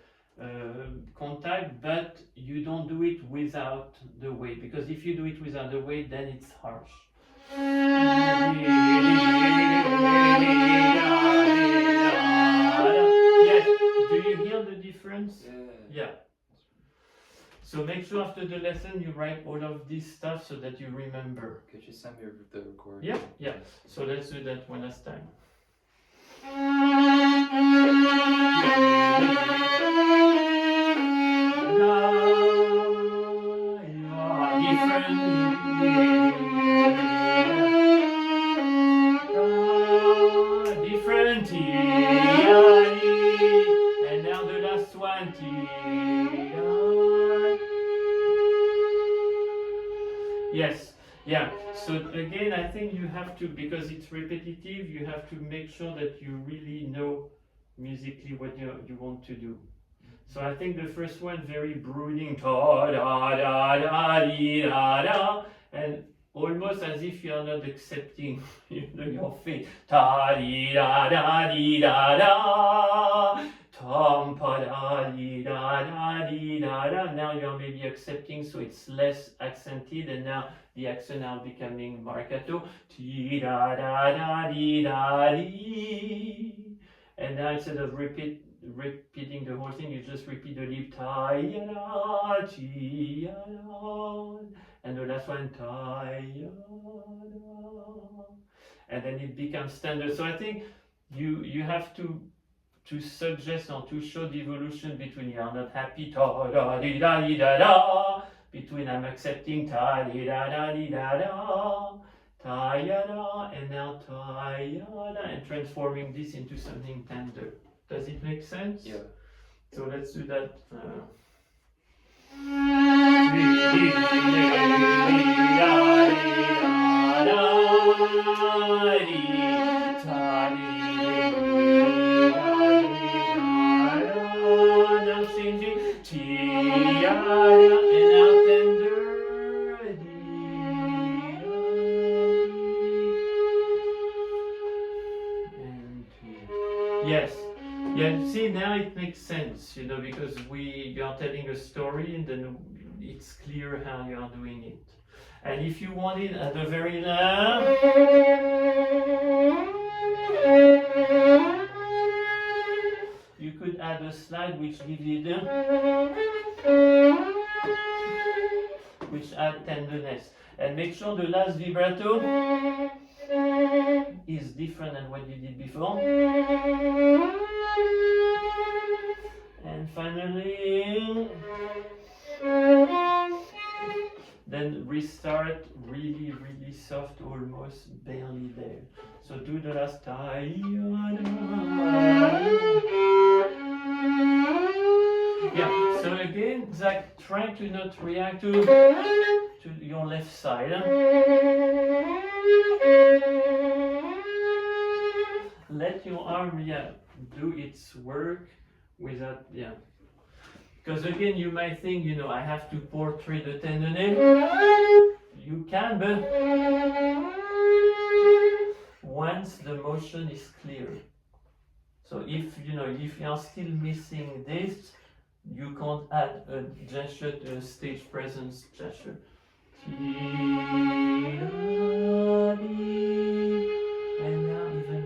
Speaker 1: contact, but you don't do it without the weight, because if you do it without the weight, then it's harsh. Yes, do you hear the difference? Yeah. So make sure after the lesson you write all of this stuff so that you remember.
Speaker 2: Could you send me the recording?
Speaker 1: Yeah, yeah. So let's do that one last time. Different, and now the last one. Yes, yeah. So again, I think you have to, because it's repetitive, you have to make sure that you really know musically what you want to do. So I think the first one, very brooding, ta da da da dee da da, and almost as if you are not accepting, your fate. Ta dee da da dee da da, tom pa da dee da da dee da da. Now you're maybe accepting, so it's less accented, and now the accent now becoming marcato. Ti da da da dee da dee. And now instead of repeating the whole thing, you just repeat the leap, ta-ya-da, chi-ya-da, and the last one, ta-ya-da, and then it becomes standard. So I think you have to suggest or to show the evolution between you are not happy, ta-da-di-da-di-da-da, between I'm accepting, ta-di-da-da-di-da-da, ta-ya-da, and now ta-ya-da, and transforming this into something tender. Does it make sense?
Speaker 2: Yeah.
Speaker 1: So let's do that. Now changing. And now tender. And yes. Yeah, see, now it makes sense, because you are telling a story, and then it's clear how you are doing it. And if you want it at the very last, you could add a slide which gives it, which add tenderness. And make sure the last vibrato is different than what you did before. And finally, then restart really, really soft, almost barely there. So do the last time. Yeah, so again, Zach, try to not react to your left side. Let your arm do its work without, because again you might think, I have to portray the tenderness. You can, but once the motion is clear. So if you are still missing this, you can't add a gesture to a stage presence gesture. And now even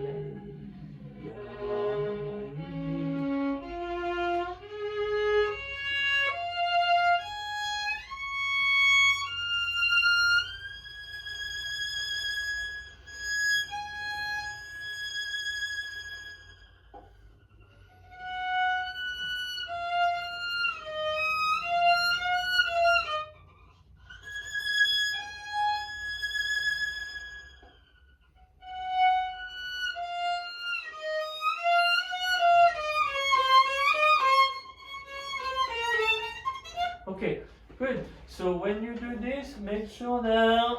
Speaker 1: So when you do this, make sure that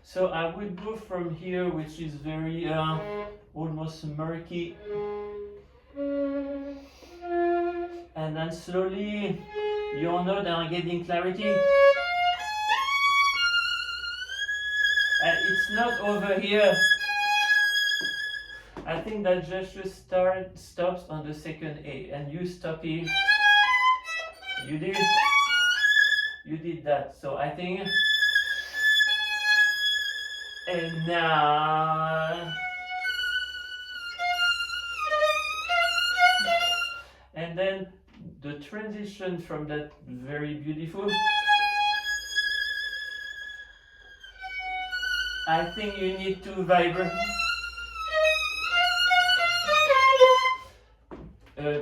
Speaker 1: so I would go from here, which is very almost murky, and then slowly your notes are getting clarity. And it's not over here. I think that gesture stops on the second A, and you stop it. You did that. So I think, and now, and then the transition from that very beautiful. I think you need to vibrate.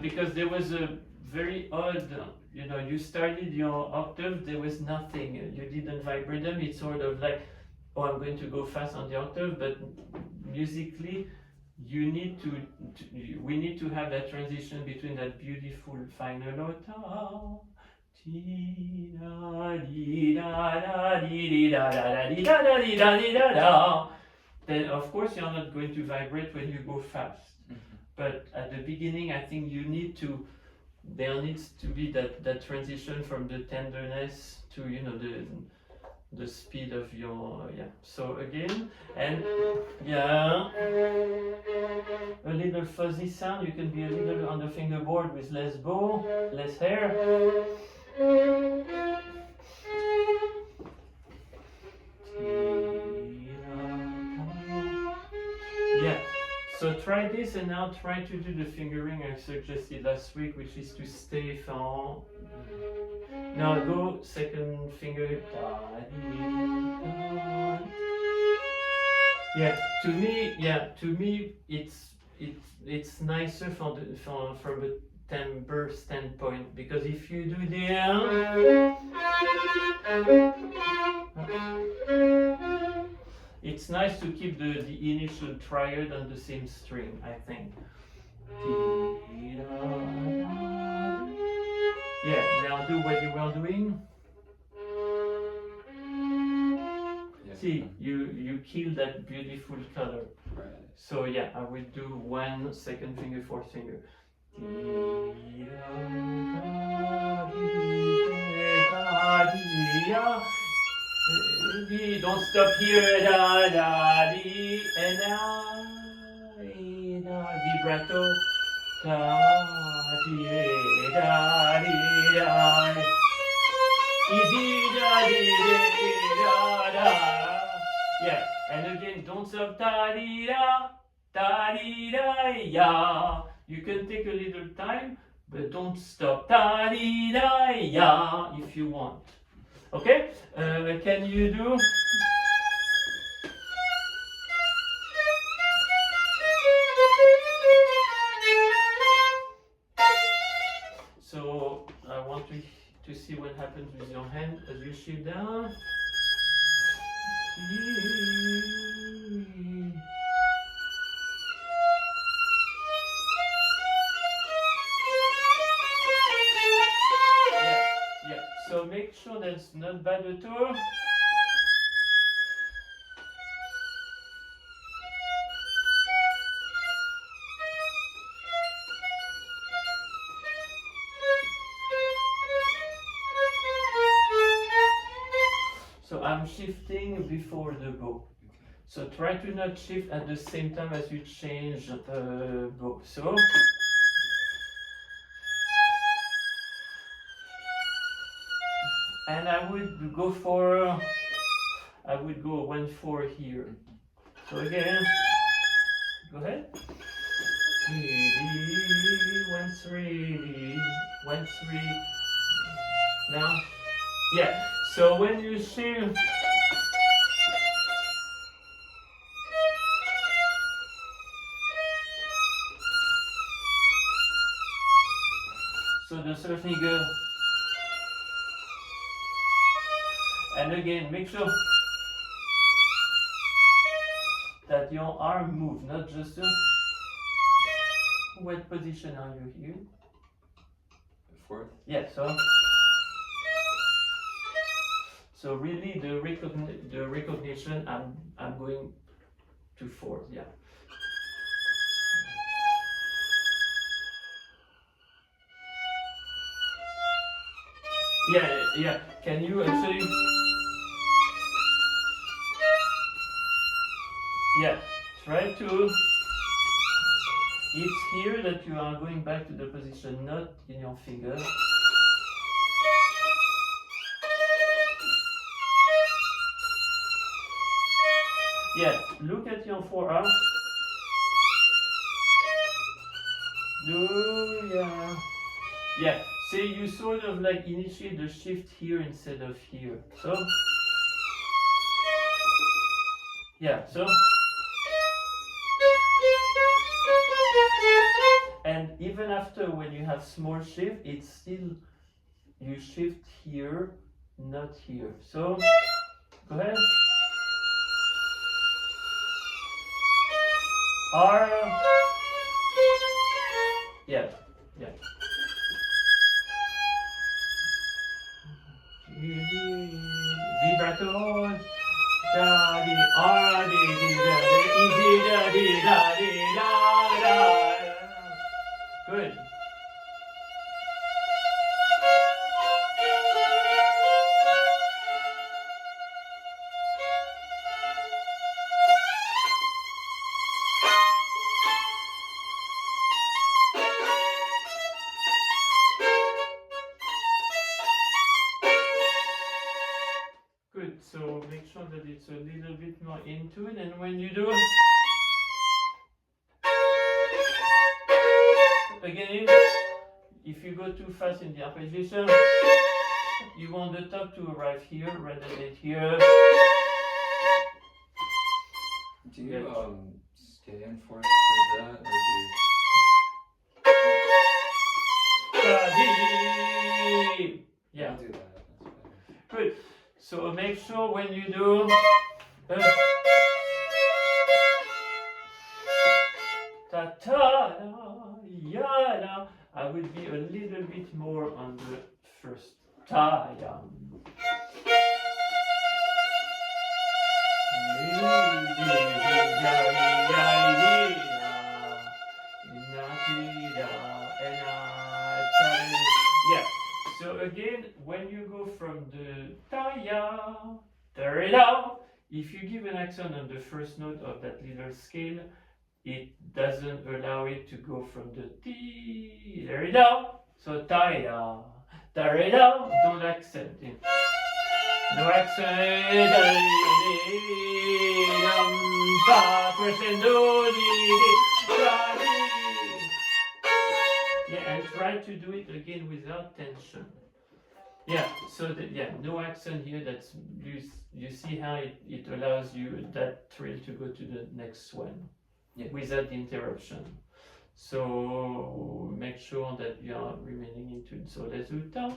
Speaker 1: Because there was a very odd, you started your octave, there was nothing, you didn't vibrate them, it's sort of like, oh, I'm going to go fast on the octave, but musically, we need to have that transition between that beautiful final note, then of course you're not going to vibrate when you go fast. But at the beginning, I think there needs to be that transition from the tenderness to the speed of your So again, and a little fuzzy sound. You can be a little on the fingerboard with less bow, less hair. Yeah. So try this, and now try to do the fingering I suggested last week, which is to stay from. Now go second finger. To me, it's nicer from a timbre standpoint, because if you do it's nice to keep the initial triad on the same string, I think. Yeah, now do what you were doing. Yeah. See, you kill that beautiful color. Right. So yeah, I will do 1 second finger, 4th finger. Don't stop here, da da dee, and vibrato, da dee da dee da. Easy, da dee da da. Yeah, and again, don't stop, da dee da ya. You can take a little time, but don't stop, da dee da ya, if you want. Okay, can you do? So I want to see what happens with your hand as you shift down. So make sure that's not bad at all. So I'm shifting before the bow. So try to not shift at the same time as you change the bow. So. And I would go 1/4 here. So again, go ahead. 1/3, 1/3. Now, yeah. So when you shift, so the 3rd finger. And again, make sure that that your arm move, not just what position are you here?
Speaker 2: Fourth.
Speaker 1: Yeah, so really the recognition I'm going to fourth, yeah. Yeah. Can you actually? Yeah. Try to. It's here that you are going back to the position, not in your finger. Yeah. Look at your forearm. Yeah. So you sort of like initiate the shift here instead of here. So. Yeah. So. And even after when you have small shift, it's still you shift here, not here. So go ahead. R. Yeah. Vibrato. Da di R di di da di da di da di da da. Good. Good, so make sure that it's a little bit more into it, and when you do, again, if you go too fast in the arpeggiation, you want the top to arrive here rather than here.
Speaker 2: Do you stay in fourth for that, or
Speaker 1: do? Yeah.
Speaker 2: do that?
Speaker 1: Good. So make sure when you do ta ta ya la, I would be a little bit more on the first ta ya. Yeah. So again, when you go from the ta-ya, ta-ra, if you give an accent on the first note of that little scale, it doesn't allow it to go from the ti, ta-ra. So ta-ya, ta-ra, don't accent it. No accent, crescendo, yeah, and try to do it again without tension. Yeah, so no accent here. That's you see how it allows you that trill to go to the next one, without interruption. So make sure that you are remaining in tune. So let's do ta.